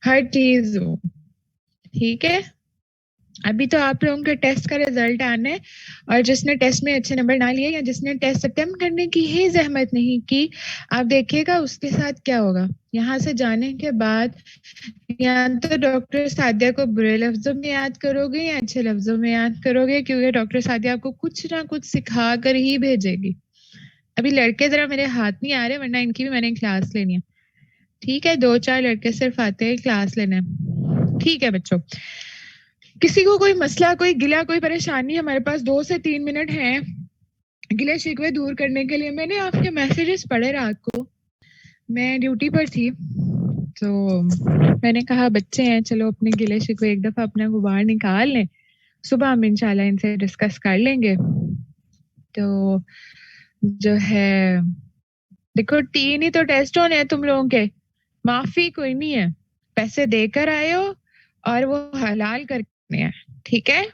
हर चीज हो, ठीक है। अभी तो आप लोगों के टेस्ट का रिजल्ट आना है, और जिसने टेस्ट में अच्छे नंबर ना लिए या जिसने टेस्ट अटेम्प्ट करने की ही जहमत नहीं की, आप देखिएगा उसके साथ क्या होगा। यहाँ से जाने के बाद या तो डॉक्टर सादिया को बुरे लफ्जों में याद करोगे या अच्छे लफ्जों में याद करोगे, क्योंकि डॉक्टर सादिया आपको कुछ ना कुछ सिखा कर ही भेजेगी। अभी लड़के जरा मेरे हाथ नहीं आ रहे, वरना इनकी भी मैंने क्लास लेनी है। ठीक है, 2-4 लड़के सिर्फ आते हैं क्लास लेने। ठीक है बच्चों, किसी को कोई मसला, कोई गिला, कोई परेशानी, हमारे पास 2 से 3 मिनट हैं गिले शिकवे दूर करने के लिए। मैंने आपके मैसेजेस पढ़े रात को, मैं ड्यूटी पर थी, तो मैंने कहा बच्चे हैं, चलो अपने गिले शिकवे एक दफा अपने को बाहर निकाल लें, सुबह हम इंशाल्लाह इनसे डिस्कस कर लेंगे। तो जो है, देखो 3 ही तो टेस्ट होने हैं तुम लोगों के, माफी कोई नहीं है। पैसे देकर आए हो और वो हलाल करने हैं, ठीक है।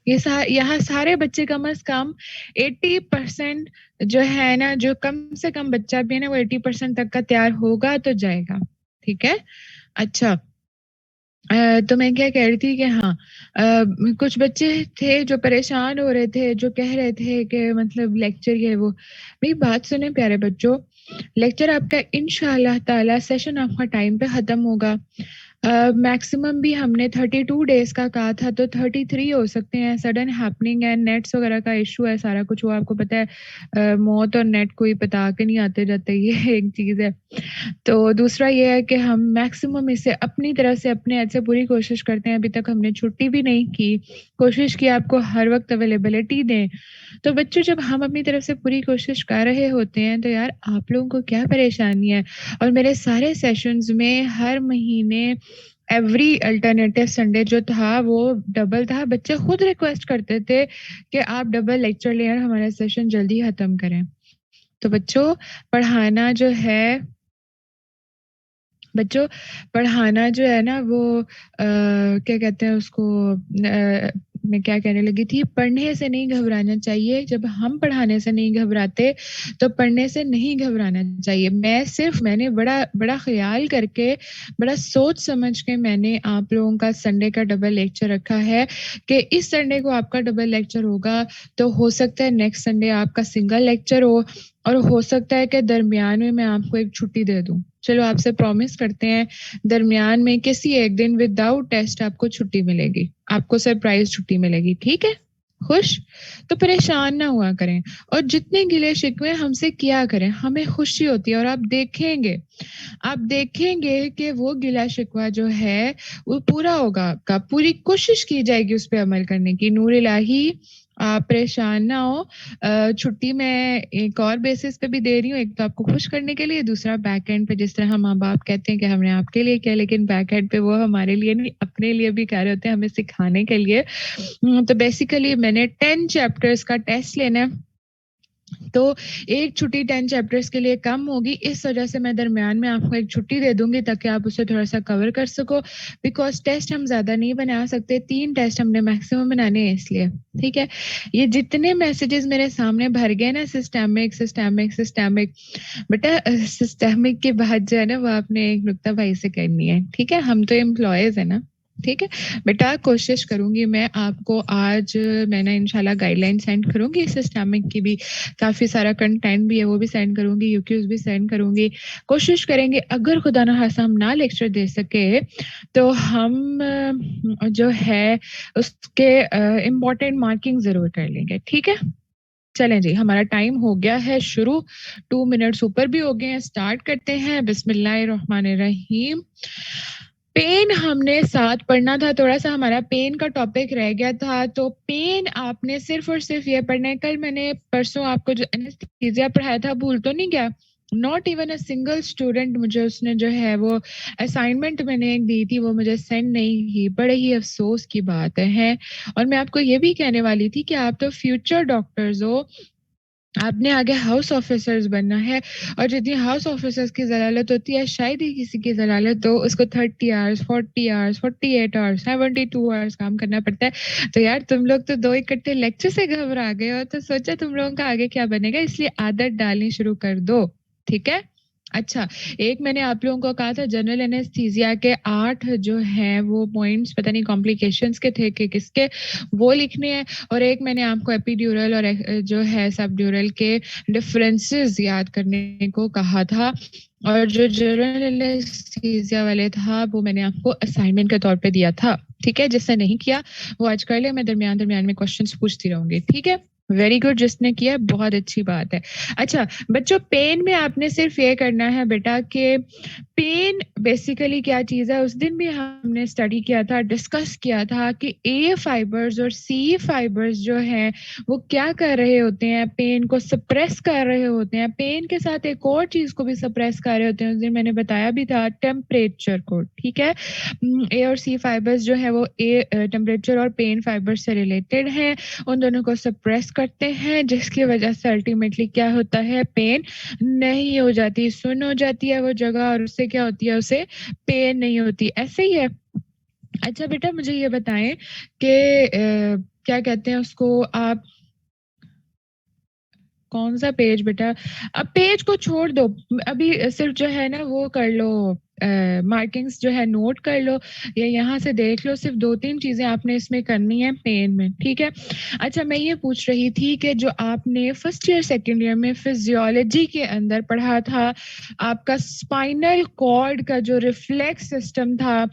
यहाँ सारे बच्चे कम से कम 80% जो है ना, जो कम से कम बच्चा भी है ना, वो 80% तक का तैयार होगा तो जाएगा, ठीक है। अच्छा, तो मैं क्या कह रही थी कि हाँ, कुछ बच्चे थे जो परेशान हो रहे थे, जो कह रहे थे कि मतलब लेक्चर ये वो। मेरी बात सुने प्यारे बच्चों, लेक्चर आपका इंशाल्लाह ताला सेशन आपका टाइम पे खत्म होगा। मैक्सिमम भी हमने 32 डेज का कहा था, तो 33 हो सकते हैं। सडन हैपनिंग है, नेट्स वगैरह का इशू है, सारा कुछ वो आपको पता है। मौत और नेट कोई पता के नहीं आते जाते, ये एक चीज है। तो दूसरा ये है कि हम मैक्सिमम इसे अपनी तरफ से अपने ऐसे पूरी कोशिश करते हैं। अभी तक हमने छुट्टी भी नहीं की, कोशिश की आपको हर वक्त अवेलेबिलिटी दें। तो बच्चों, जब हम अपनी तरफ से पूरी कोशिश कर रहे होते हैं तो यार आप लोगों को क्या परेशानी है। और मेरे सारे सेशंस में हर महीने एवरी अल्टरनेटिव संडे जो था वो डबल था। बच्चे खुद रिक्वेस्ट करते थे कि आप डबल लेक्चर लें और हमारा सेशन जल्दी खत्म करें। तो बच्चों, पढ़ाना जो है, बच्चों पढ़ाना जो है ना वो क्या कहते हैं उसको, मैं क्या कहने लगी थी, पढ़ने से नहीं घबराना चाहिए। जब हम पढ़ाने से नहीं घबराते तो पढ़ने से नहीं घबराना चाहिए। मैंने बड़ा बड़ा ख्याल करके, बड़ा सोच समझ के मैंने आप लोगों का संडे का डबल लेक्चर रखा है कि इस संडे को आपका डबल लेक्चर होगा, तो हो सकता है नेक्स्ट संडे आपका सिंगल लेक्चर हो, और हो सकता है कि दरमियान में मैं आपको एक छुट्टी दे दूं। चलो आपसे प्रॉमिस करते हैं, दरमियान में किसी एक दिन विदाउट टेस्ट आपको छुट्टी मिलेगी, आपको सरप्राइज छुट्टी मिलेगी, ठीक है। खुश? तो परेशान ना हुआ करें, और जितने गिले शिकवे हमसे किया करें, हमें खुशी होती है। और आप देखेंगे कि वो गिला शिकवा जो है वो पूरा होगा आपका, पूरी कोशिश की जाएगी उस पर अमल करने की। नूर इलाही, आप परेशान ना हो। छुट्टी मैं एक और बेसिस पे भी दे रही हूँ, एक तो आपको खुश करने के लिए, दूसरा बैक एंड पे जिस तरह हम माँ बाप कहते हैं कि हमने आपके लिए किया, लेकिन बैक एंड पे वो हमारे लिए नहीं, अपने लिए भी कह रहे होते हैं, हमें सिखाने के लिए। तो बेसिकली मैंने 10 चैप्टर्स का टेस्ट लेना है, तो एक छुट्टी 10 चैप्टर्स के लिए कम होगी। इस वजह से मैं दरमियान में आपको एक छुट्टी दे दूंगी ताकि आप उसे थोड़ा सा कवर कर सको। बिकॉज टेस्ट हम ज्यादा नहीं बना सकते, 3 टेस्ट हमने मैक्सिमम बनाने हैं इसलिए, ठीक है। ये जितने मैसेजेस मेरे सामने भर गए ना, सिस्टमिक सिस्टमिक सिस्टमिक, बेटा सिस्टमिक के बाद जो है ना, वो आपने एक नुक्ता भाई से करनी है, ठीक है। हम तो एम्प्लॉयज है ना, ठीक है बेटा। कोशिश करूंगी मैं आपको आज, मैं ना इंशाल्लाह गाइडलाइन सेंड करूंगी सिस्टमिक की भी, काफी सारा कंटेंट भी है वो भी सेंड करूंगी, यूक्यूज भी सेंड करूंगी। कोशिश करेंगे अगर खुदा ना खास्ता हम ना लेक्चर दे सके तो हम जो है उसके इम्पोर्टेंट मार्किंग जरूर कर लेंगे, ठीक है। चलें जी, हमारा टाइम हो गया है शुरू, 2 मिनट्स ऊपर भी हो गए हैं। स्टार्ट करते हैं, बिस्मिल्लाहिर्रहमानिर्रहीम। पेन हमने साथ पढ़ना था, थोड़ा सा हमारा पेन का टॉपिक रह गया था। तो पेन आपने सिर्फ और सिर्फ ये पढ़ना है। कल मैंने परसों आपको जो एनेस्थीसिया पढ़ाया था, भूल तो नहीं गया? Not even a single student मुझे उसने जो है वो असाइनमेंट मैंने एक दी थी वो मुझे सेंड नहीं की, बड़े ही अफसोस की बात है। और मैं आपको ये भी कहने वाली थी कि आप तो फ्यूचर डॉक्टर्स हो, आपने आगे हाउस ऑफिसर्स बनना है, और जितनी हाउस ऑफिसर्स की जलालत होती है, शायद ही किसी की जलालत हो, उसको 30 आवर्स 40 आवर्स 48 आवर्स 72 आवर्स काम करना पड़ता है। तो यार तुम लोग तो 2 इकट्ठे लेक्चर से घबरा गए हो, तो सोचा तुम लोगों का आगे क्या बनेगा, इसलिए आदत डालनी शुरू कर दो, ठीक है। अच्छा, एक मैंने आप लोगों को कहा था जनरल एनेस्थीसिया के 8 जो हैं वो पॉइंट्स पता नहीं कॉम्प्लिकेशंस के थे कि किसके, वो लिखने हैं और एक मैंने आपको एपिड्यूरल और जो है सबड्यूरल के डिफरेंसेस याद करने को कहा था और जो जनरल एनेस्थीसिया वाले था वो मैंने आपको असाइनमेंट के तौर पे दिया था, ठीक है? जिसने नहीं किया वो आज कर ले, मैं दरमियान-दरमियान में क्वेश्चंस पूछती रहूँगी, ठीक है? वेरी गुड, जिसने किया बहुत अच्छी बात है। अच्छा, बच्चों पेन में आपने सिर्फ ये करना है बेटा कि पेन बेसिकली क्या चीज़ है, उस दिन भी हमने स्टडी किया था, डिस्कस किया था कि ए फाइबर्स और सी फाइबर्स जो हैं, वो क्या कर रहे होते हैं, पेन को सप्रेस कर रहे होते हैं। पेन के साथ एक और चीज़ को भी सप्रेस कर रहे होते हैं, उस दिन मैंने बताया भी था टेम्परेचर को, ठीक है? ए और सी फाइबर्स जो है वो टेम्परेचर और पेन फाइबर्स से रिलेटेड हैं, उन दोनों को सप्रेस करते हैं जिसकी वजह से अल्टीमेटली क्या होता है, पेन नहीं हो जाती, सुन्न हो जाती है वो जगह और उससे क्या होती है, उसे पेन नहीं होती, ऐसे ही है। अच्छा बेटा मुझे ये बताएं कि क्या कहते हैं उसको आप, कौन सा पेज बेटा? अब पेज को छोड़ दो, अभी सिर्फ जो है ना वो कर लो, मार्किंग्स जो है नोट कर लो या यहाँ से देख लो, सिर्फ 2-3 चीजें आपने इसमें करनी है पेन में, ठीक है? अच्छा मैं ये पूछ रही थी कि जो आपने फर्स्ट ईयर सेकंड ईयर में फिजियोलॉजी के अंदर पढ़ा था, आपका स्पाइनल कॉर्ड का जो रिफ्लेक्स सिस्टम था,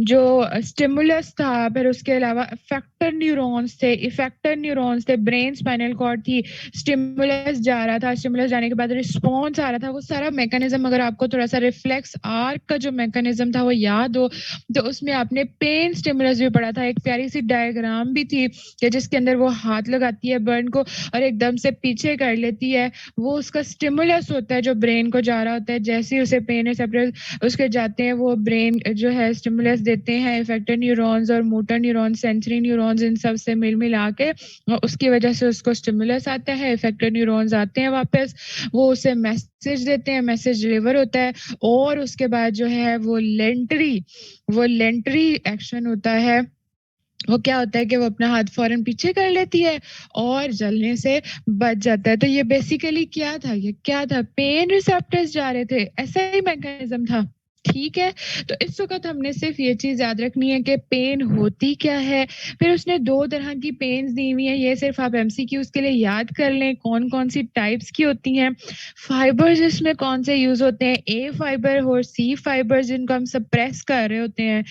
जो स्टिमुलस था, फिर उसके अलावा इफेक्टर न्यूरॉन्स थे, इफेक्टर न्यूरॉन्स थे, ब्रेन स्पाइनल कॉर्ड थी, स्टिमुलस जा रहा था, स्टिमुलस जाने के बाद रिस्पॉन्स आ रहा था, वो सारा मैकेनिज्म अगर आपको थोड़ा सा रिफ्लेक्स आर्क का जो मैकेनिज्म था वो याद हो तो उसमें आपने पेन स्टिमुलस भी पढ़ा था। एक प्यारी सी डायग्राम भी थी कि जिसके अंदर वो हाथ लगाती है बर्न को और एकदम से पीछे कर लेती है, वो उसका स्टिमुलस होता है जो ब्रेन को जा रहा होता है, जैसे ही उसे पेन है सेपरेट उसके जाते हैं वो ब्रेन जो है स्टिमुलस देते हैं, इफेक्टर न्यूरॉन्स और मोटर न्यूरॉन्स, सेंसरी न्यूरॉन्स, इन सब से मिल मिला के और उसकी वजह से उसको स्टिमुलस आता है, इफेक्टर न्यूरॉन्स आते हैं वापस, वो उसे मैसेज देते हैं, मैसेज डिलीवर होता है और उसके बाद जो है वो लेंटरी एक्शन होता है, वो क्या होता है कि वो अपना हाथ फौरन पीछे कर लेती है और जलने से बच जाता है। तो ये बेसिकली क्या था, ये क्या था, पेन रिसेप्टर्स जा रहे थे, ऐसा ही मैकेनिज्म था, ठीक है? तो इस वक्त हमने सिर्फ ये चीज याद रखनी है कि पेन होती क्या है, फिर उसने 2 तरह की पेन्स दी हुई है, ये सिर्फ आप एमसीक्यूज के लिए याद कर लें कौन कौन सी टाइप्स की होती हैं, फाइबर्स इसमें कौन से यूज होते हैं, ए फाइबर और सी फाइबर जिनको हम सप्रेस कर रहे होते हैं।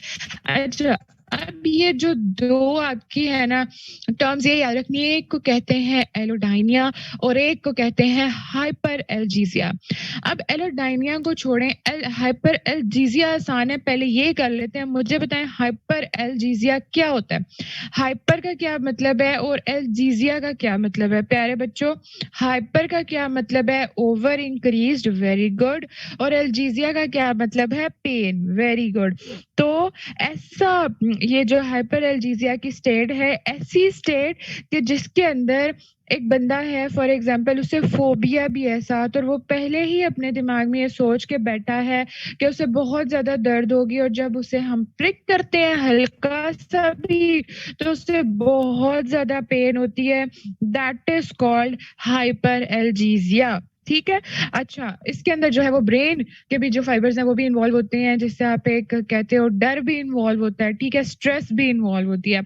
अच्छा, अब ये जो 2 आपकी है ना टर्म्स, ये याद रखनी है, एक को कहते हैं एलोडाइनिया और एक को कहते हैं हाइपर एल्जीसिया। अब एलोडाइनिया को छोड़ें, हाइपर एल्जीसिया आसान है, पहले ये कर लेते हैं, मुझे बताएं हाइपर एल्जीसिया क्या होता है, हाइपर का क्या मतलब है और एल्जीसिया का क्या मतलब है प्यारे बच्चों? हाइपर का क्या मतलब है, ओवर इंक्रीज्ड, वेरी गुड, और एल्जीसिया का क्या मतलब है, पेन, वेरी गुड। तो ऐसा ये जो हाइपर एल्जीसिया की स्टेट है, ऐसी स्टेट कि जिसके अंदर एक बंदा है फॉर एग्जांपल उसे फोबिया भी है साथ और वो पहले ही अपने दिमाग में ये सोच के बैठा है कि उसे बहुत ज्यादा दर्द होगी और जब उसे हम प्रिक करते हैं हल्का सा भी तो उसे बहुत ज्यादा पेन होती है, दैट इज कॉल्ड हाइपर एल्जीसिया, ठीक है? अच्छा, इसके अंदर जो है वो ब्रेन के भी जो फाइबर्स हैं वो भी इन्वॉल्व होते हैं, जिससे आप एक कहते हो डर भी इन्वॉल्व होता है, ठीक है, स्ट्रेस भी इन्वॉल्व होती है।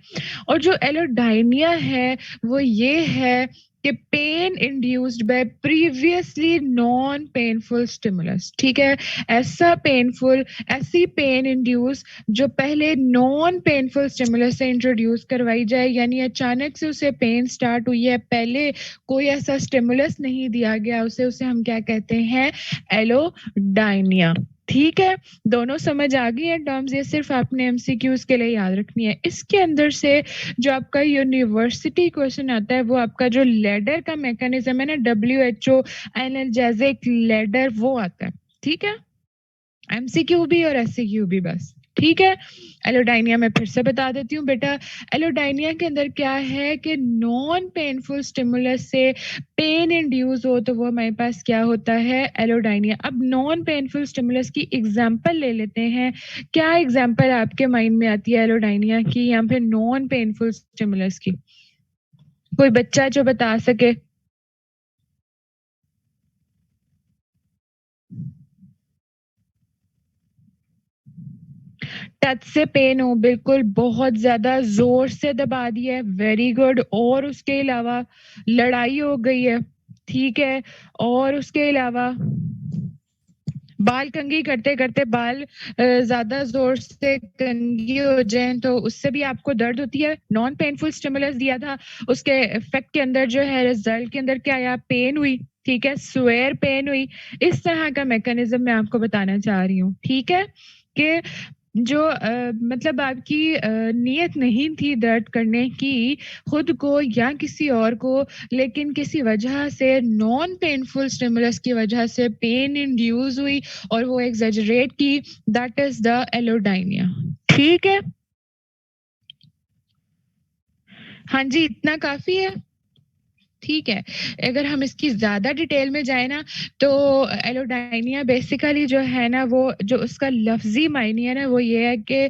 और जो एलोडाइनिया है वो ये है कि pain induced by previously non painful stimulus, ठीक है? ऐसी पेन इंड्यूस जो पहले नॉन पेनफुल स्टिमुलस से इंट्रोड्यूस करवाई जाए, यानी अचानक से उसे पेन स्टार्ट हुई है, पहले कोई ऐसा स्टिमुलस नहीं दिया गया उसे हम क्या कहते हैं, एलोडाइनिया, ठीक है? दोनों समझ आ गई है टर्म्स, ये सिर्फ आपने एमसीक्यूज के लिए याद रखनी है। इसके अंदर से जो आपका यूनिवर्सिटी क्वेश्चन आता है वो आपका जो लेडर का मैकेनिज्म है ना, WHO एनाल्जेसिक लेडर, वो आता है, ठीक है? एमसीक्यू भी और एससीक्यू भी बस, ठीक है? एलोडाइनिया मैं फिर से बता देती हूँ बेटा, एलोडाइनिया के अंदर क्या है कि नॉन पेनफुल स्टिमुलस से पेन इंड्यूस हो तो वो हमारे पास क्या होता है, एलोडाइनिया। अब नॉन पेनफुल स्टिमुलस की एग्जांपल ले लेते हैं, क्या एग्जांपल आपके माइंड में आती है एलोडाइनिया की या फिर नॉन पेनफुल स्टिमुलस की? कोई बच्चा जो बता सके। टच से पेन हो, बिल्कुल बहुत ज़्यादा ज़ोर से दबा दिया है, वेरी गुड। और उसके अलावा लड़ाई हो गई है, ठीक है? और उसके अलावा बाल कंघी करते-करते बाल ज़्यादा ज़ोर से कंघी हो जाएँ तो उससे भी आपको दर्द होती है। नॉन पेनफुल स्टिमुलस दिया था, उसके इफ़ेक्ट के अंदर जो है रिज़ल्ट के अंदर क्या आया? पेन हुई, ठीक है? स्वेयर पेन हुई। इस तरह का मैकेनिज़्म मैं आपको बताना चाह रही हूँ, ठीक है? कि जो मतलब आपकी नीयत नहीं थी दर्द करने की खुद को या किसी और को, लेकिन किसी वजह से नॉन पेनफुल स्टिमुलस की वजह से पेन इंड्यूस हुई और वो एक्सैजरेट की, दैट इज़ द एलोडाइनिया, ठीक है? हाँ जी, इतना काफ़ी है? ठीक है। अगर हम इसकी ज़्यादा डिटेल में जाएँ ना, तो एलोडाइनिया बेसिकली जो है ना, वो जो उसका लफ़्ज़ी मायने है ना, वो ये है कि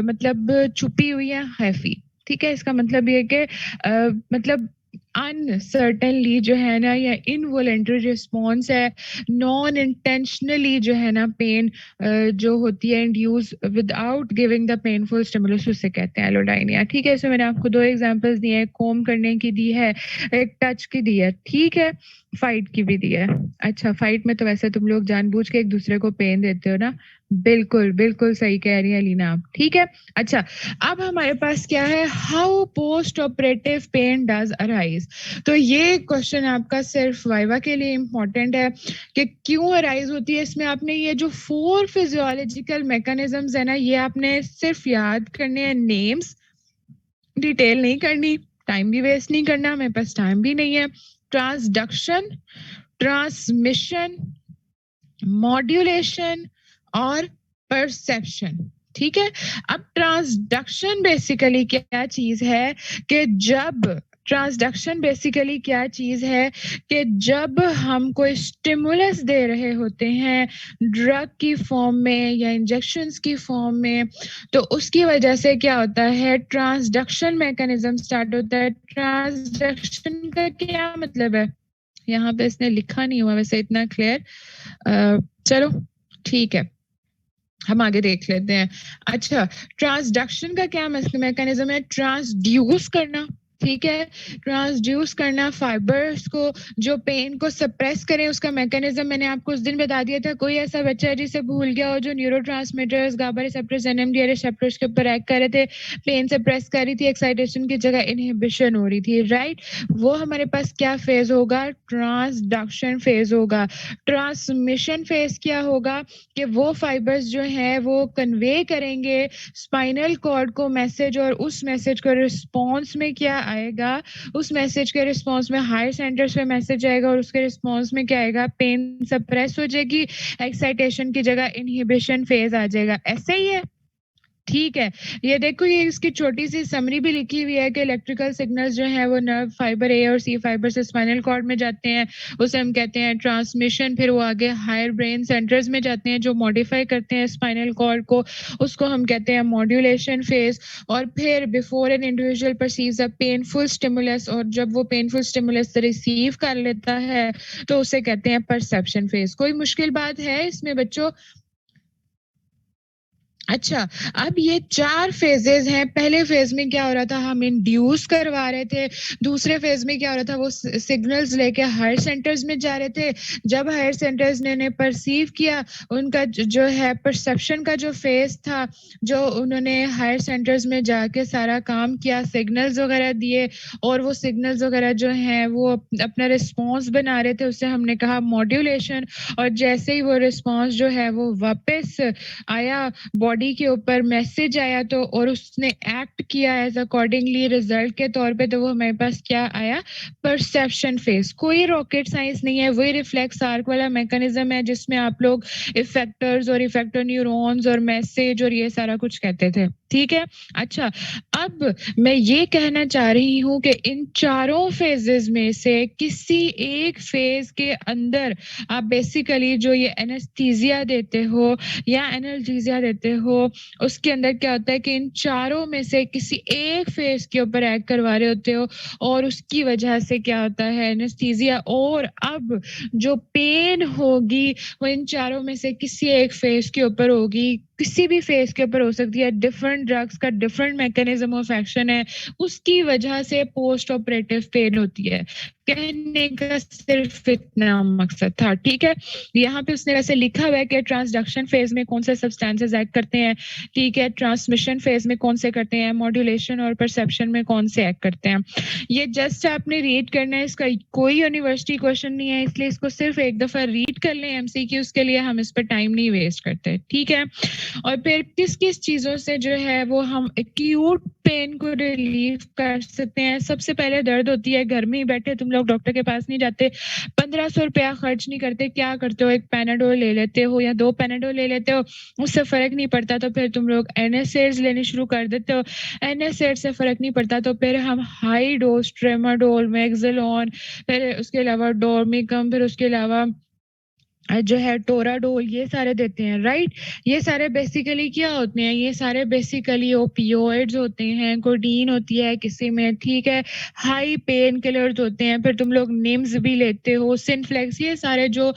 मतलब छुपी हुई या ख़फ़ी, ठीक है? इसका मतलब ये है कि मतलब अनसर्टेनली जो है ना, या इनवॉलंटरी रिस्पॉन्स है, नॉन इंटेंशनली जो है ना पेन जो होती है induce without giving the painful stimulus, उसे कहते हैं एलोडाइनिया, ठीक है? इसमें मैंने आपको 2 एग्ज़ाम्पल्स दिए हैं, कोम्ब करने की दी है, एक टच की दी है, ठीक है? फाइट की भी दी है। अच्छा, फाइट में तो वैसे तुम लोग जानबूझ के एक-दूसरे को पेन देते हो ना? बिल्कुल, बिल्कुल सही कह रही हैं लीना आप, ठीक है? अच्छा, अब हमारे पास क्या है, how post operative pain does arise? तो ये क्वेश्चन आपका सिर्फ वाइवा के लिए इम्पोर्टेंट है कि क्यों अराइज़ होती है। इसमें आपने ये जो 4 फिजियोलॉजिकल मैकेनिज़म्स है ना, ये आपने सिर्फ याद करने हैं नेम्स, डिटेल नहीं करनी, टाइम भी वेस्ट नहीं करना, मेरे पास टाइम भी नहीं है। ट्रांसडक्शन, ट्रांसमिशन, मॉड्यूलेशन और परसेप्शन, ठीक है? अब ट्रांसडक्शन बेसिकली क्या चीज़ है कि जब ट्रांसडक्शन बेसिकली क्या चीज़ है कि जब हम कोई स्टिमुलस दे रहे होते हैं, ड्रग की फ़ॉर्म में या इंजेक्शंस की फ़ॉर्म में, तो उसकी वजह से क्या होता है, ट्रांसडक्शन मैकेनिज़्म स्टार्ट होता है। ट्रांसडक्शन का क्या मतलब है? यहाँ पे इसने लिखा नहीं हुआ वैसे इतना क्लियर। चलो ठीक है, हम आगे देख लेते हैं। अच्छा, ट्रांसडक्शन का क्या मैकेनिज़्म है? ट्रांसड्यूस करना, ठीक है? ट्रांसड्यूस करना फाइबर्स को, जो पेन को सप्रेस करें, उसका मैकेनिज़्म मैंने आपको उस दिन बता दिया था। कोई ऐसा बच्चा है जिसे भूल गया हो, जो न्यूरोट्रांसमीटर्स, गाबा रिसेप्टर्स, एनएमडीए रिसेप्टर्स के ऊपर एक्ट कर रहे थे, पेन सप्रेस कर रही थी, एक्साइटेशन की जगह इन्हिबिशन हो रही थी, राइट? वो हमारे पास क्या फेज़ होगा? ट्रांसडक्शन फेज़ होगा। ट्रांसमिशन फेज़ क्या होगा कि वो फाइबर्स जो हैं वो कन्वे करेंगे स्पाइनल कॉर्ड को मैसेज, और उस मैसेज को रिस्पॉन्स में क्या आएगा, उस मैसेज के रिस्पॉन्स में हायर सेंटर्स पे मैसेज आएगा, और उसके रिस्पॉन्स में क्या आएगा, पेन सप्रेस हो जाएगी, एक्साइटेशन की जगह इनहिबिशन फेज आ जाएगा। ऐसे ही है, ठीक है। ये देखो, ये इसकी छोटी-सी समरी भी लिखी हुई है कि इलेक्ट्रिकल सिग्नल्स जो हैं वो नर्व फाइबर ए और सी फाइबर से स्पाइनल कॉर्ड में जाते हैं। उसे हम कहते हैं ट्रांसमिशन, फिर वो आगे हायर ब्रेन सेंटर्स में जाते हैं जो मॉडिफाई करते हैं स्पाइनल कॉर्ड को, उसको हम कहते हैं मॉड्यूलेशन फेज़। और फिर before an individual perceives a painful stimulus, और जब वो पेनफुल स्टिमुलस रिसीव कर लेता है तो उसे कहते हैं परसेप्शन फेज़। कोई मुश्किल बात है इसमें बच्चों? अच्छा, अब ये 4 फ़ेजेज़ हैं। पहले फ़ेज़ में क्या हो रहा था, हम इंड्यूस करवा रहे थे। दूसरे फ़ेज़ में क्या हो रहा था, वो सिग्नल्स लेके हायर सेंटर्स में जा रहे थे। जब हायर सेंटर्स ने इन्हें परसीव किया, उनका जो है परसेप्शन का जो फ़ेज़ था, जो उन्होंने हायर सेंटर्स में जाके सारा काम किया, सिग्नल्स वग़ैरह दिए, और वो सिग्नल्स वग़ैरह जो हैं वो अपना रिस्पॉन्स बना रहे थे, उसे हमने कहा मॉड्यूलेशन। और जैसे ही वो रिस्पॉन्स जो है वो वापस आया, बॉडी के ऊपर मैसेज आया, तो और उसने एक्ट किया एज़ अकॉर्डिंगली रिजल्ट के तौर पे, तो वो हमारे पास क्या आया, परसेप्शन फेज़। कोई रॉकेट साइंस नहीं है, वही रिफ्लेक्स आर्क वाला मैकेनिज़्म है जिसमें आप लोग इफेक्टर्स और इफेक्टर न्यूरॉन्स और मैसेज और ये सारा कुछ कहते थे, ठीक है? अच्छा, अब मैं ये कहना चाह रही हूँ कि इन चारों फेजेज़ में से किसी एक फेज़ के अंदर आप बेसिकली जो ये एनेस्थीसिया देते हो या एनाल्जेसिया देते हो, उसके अंदर क्या होता है कि इन चारों में से किसी एक फेस के ऊपर एक्ट करवा रहे होते हो और उसकी वजह से क्या होता है एनेस्थीसिया, और अब जो पेन होगी वो इन चारों में से किसी एक फेस के ऊपर होगी, किसी भी फेस के ऊपर हो सकती है, डिफरेंट ड्रग्स का डिफरेंट मैकेनिज्म ऑफ एक्शन है, उसकी वजह से पोस्ट ऑपरेटिव पेन होती है। कहने का सिर्फ इतना मकसद था, ठीक है। यहाँ पे उसने वैसे लिखा हुआ है कि ट्रांसडक्शन फेज में कौन से सब्सटेंसेस एक्ट करते हैं, ठीक है, ट्रांसमिशन फेज में कौन से करते हैं, मॉड्यूलेशन और परसेप्शन में कौन से एक्ट करते हैं। ये जस्ट आपने रीड करना है, इसका कोई यूनिवर्सिटी क्वेश्चन नहीं है, इसलिए इसको सिर्फ एक दफा रीड कर लें एमसीक्यूज के लिए, हम इस पर टाइम नहीं वेस्ट करते, ठीक है। और फिर किस किस चीजों से जो है वो हम एक्यूट पेन को रिलीव कर सकते हैं। सबसे पहले दर्द होती है, घर में ही बैठे तुम लोग डॉक्टर के पास नहीं जाते, 1500 रुपया खर्च नहीं करते, क्या करते हो, एक पैनाडोल ले लेते हो या 2 पैनाडोल ले लेते हो, उससे फर्क नहीं पड़ता तो फिर तुम लोग एनएसएड्स लेने शुरू कर देते हो, एनएसएड से फर्क नहीं पड़ता तो फिर हम हाई डोज ट्रेमाडोल, मैक्सिलोन, फिर उसके अलावा डोर्मिकम, फिर उसके अलावा जो है टोराडोल, ये सारे देते हैं, राइट। ये सारे बेसिकली क्या होते हैं, ये सारे बेसिकली ओपियोइड्स होते हैं, कोडीन होती है किसी में, ठीक है, हाई पेन किलर्स होते हैं, फिर तुम लोग नेम्स भी लेते हो, सिनफ्लेक्स, ये सारे जो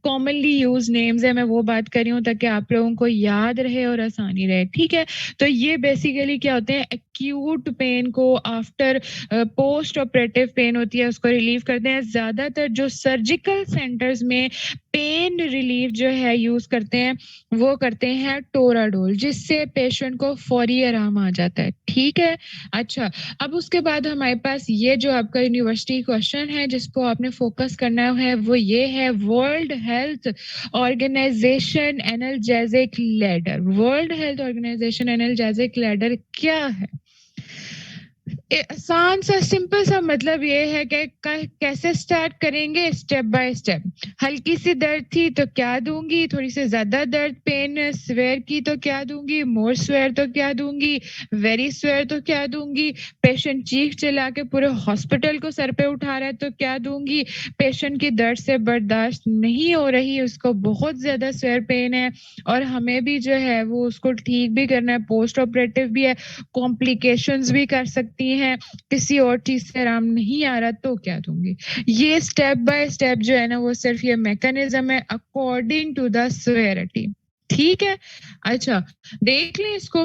कॉमनली यूज नेम्स है, मैं वो बात कर रही हूँ ताकि आप लोगों को याद रहे और आसानी रहे, ठीक है। तो ये बेसिकली क्या होते हैं, एक्यूट पेन को आफ्टर पोस्ट ऑपरेटिव पेन होती है उसको रिलीव करते हैं। ज्यादातर जो सर्जिकल सेंटर्स में पेन रिलीफ जो है यूज करते हैं वो करते हैं टोराडोल, जिससे पेशेंट को फौरी आराम आ जाता है, ठीक है। अच्छा, अब उसके बाद हमारे पास ये जो आपका यूनिवर्सिटी क्वेश्चन है जिसको आपने फोकस करना है वो ये है, world health organization analgesic ladder. World health organization analgesic ladder क्या है? आसान सा सिंपल सा मतलब ये है कि कैसे स्टार्ट करेंगे, स्टेप बाय स्टेप। हल्की सी दर्द थी तो क्या दूंगी, थोड़ी सी ज्यादा दर्द पेन स्वेयर की तो क्या दूंगी, मोर स्वेयर तो क्या दूंगी, वेरी स्वेयर तो क्या दूंगी, पेशेंट चीख चिल्ला के पूरे हॉस्पिटल को सर पे उठा रहा है तो क्या दूंगी, पेशेंट की दर्द से बर्दाश्त नहीं हो रही, उसको बहुत ज्यादा स्वेयर पेन है और हमें भी जो है वो उसको ठीक भी करना है, पोस्ट ऑपरेटिव भी है, कॉम्प्लिकेशंस भी कर सकती हैं, किसी और चीज से आराम नहीं आ रहा तो क्या दूंगी। ये स्टेप बाय स्टेप जो है ना वो सिर्फ ये मैकेनिज्म है अकॉर्डिंग टू द सेवेरिटी, ठीक है। अच्छा, देख लें इसको,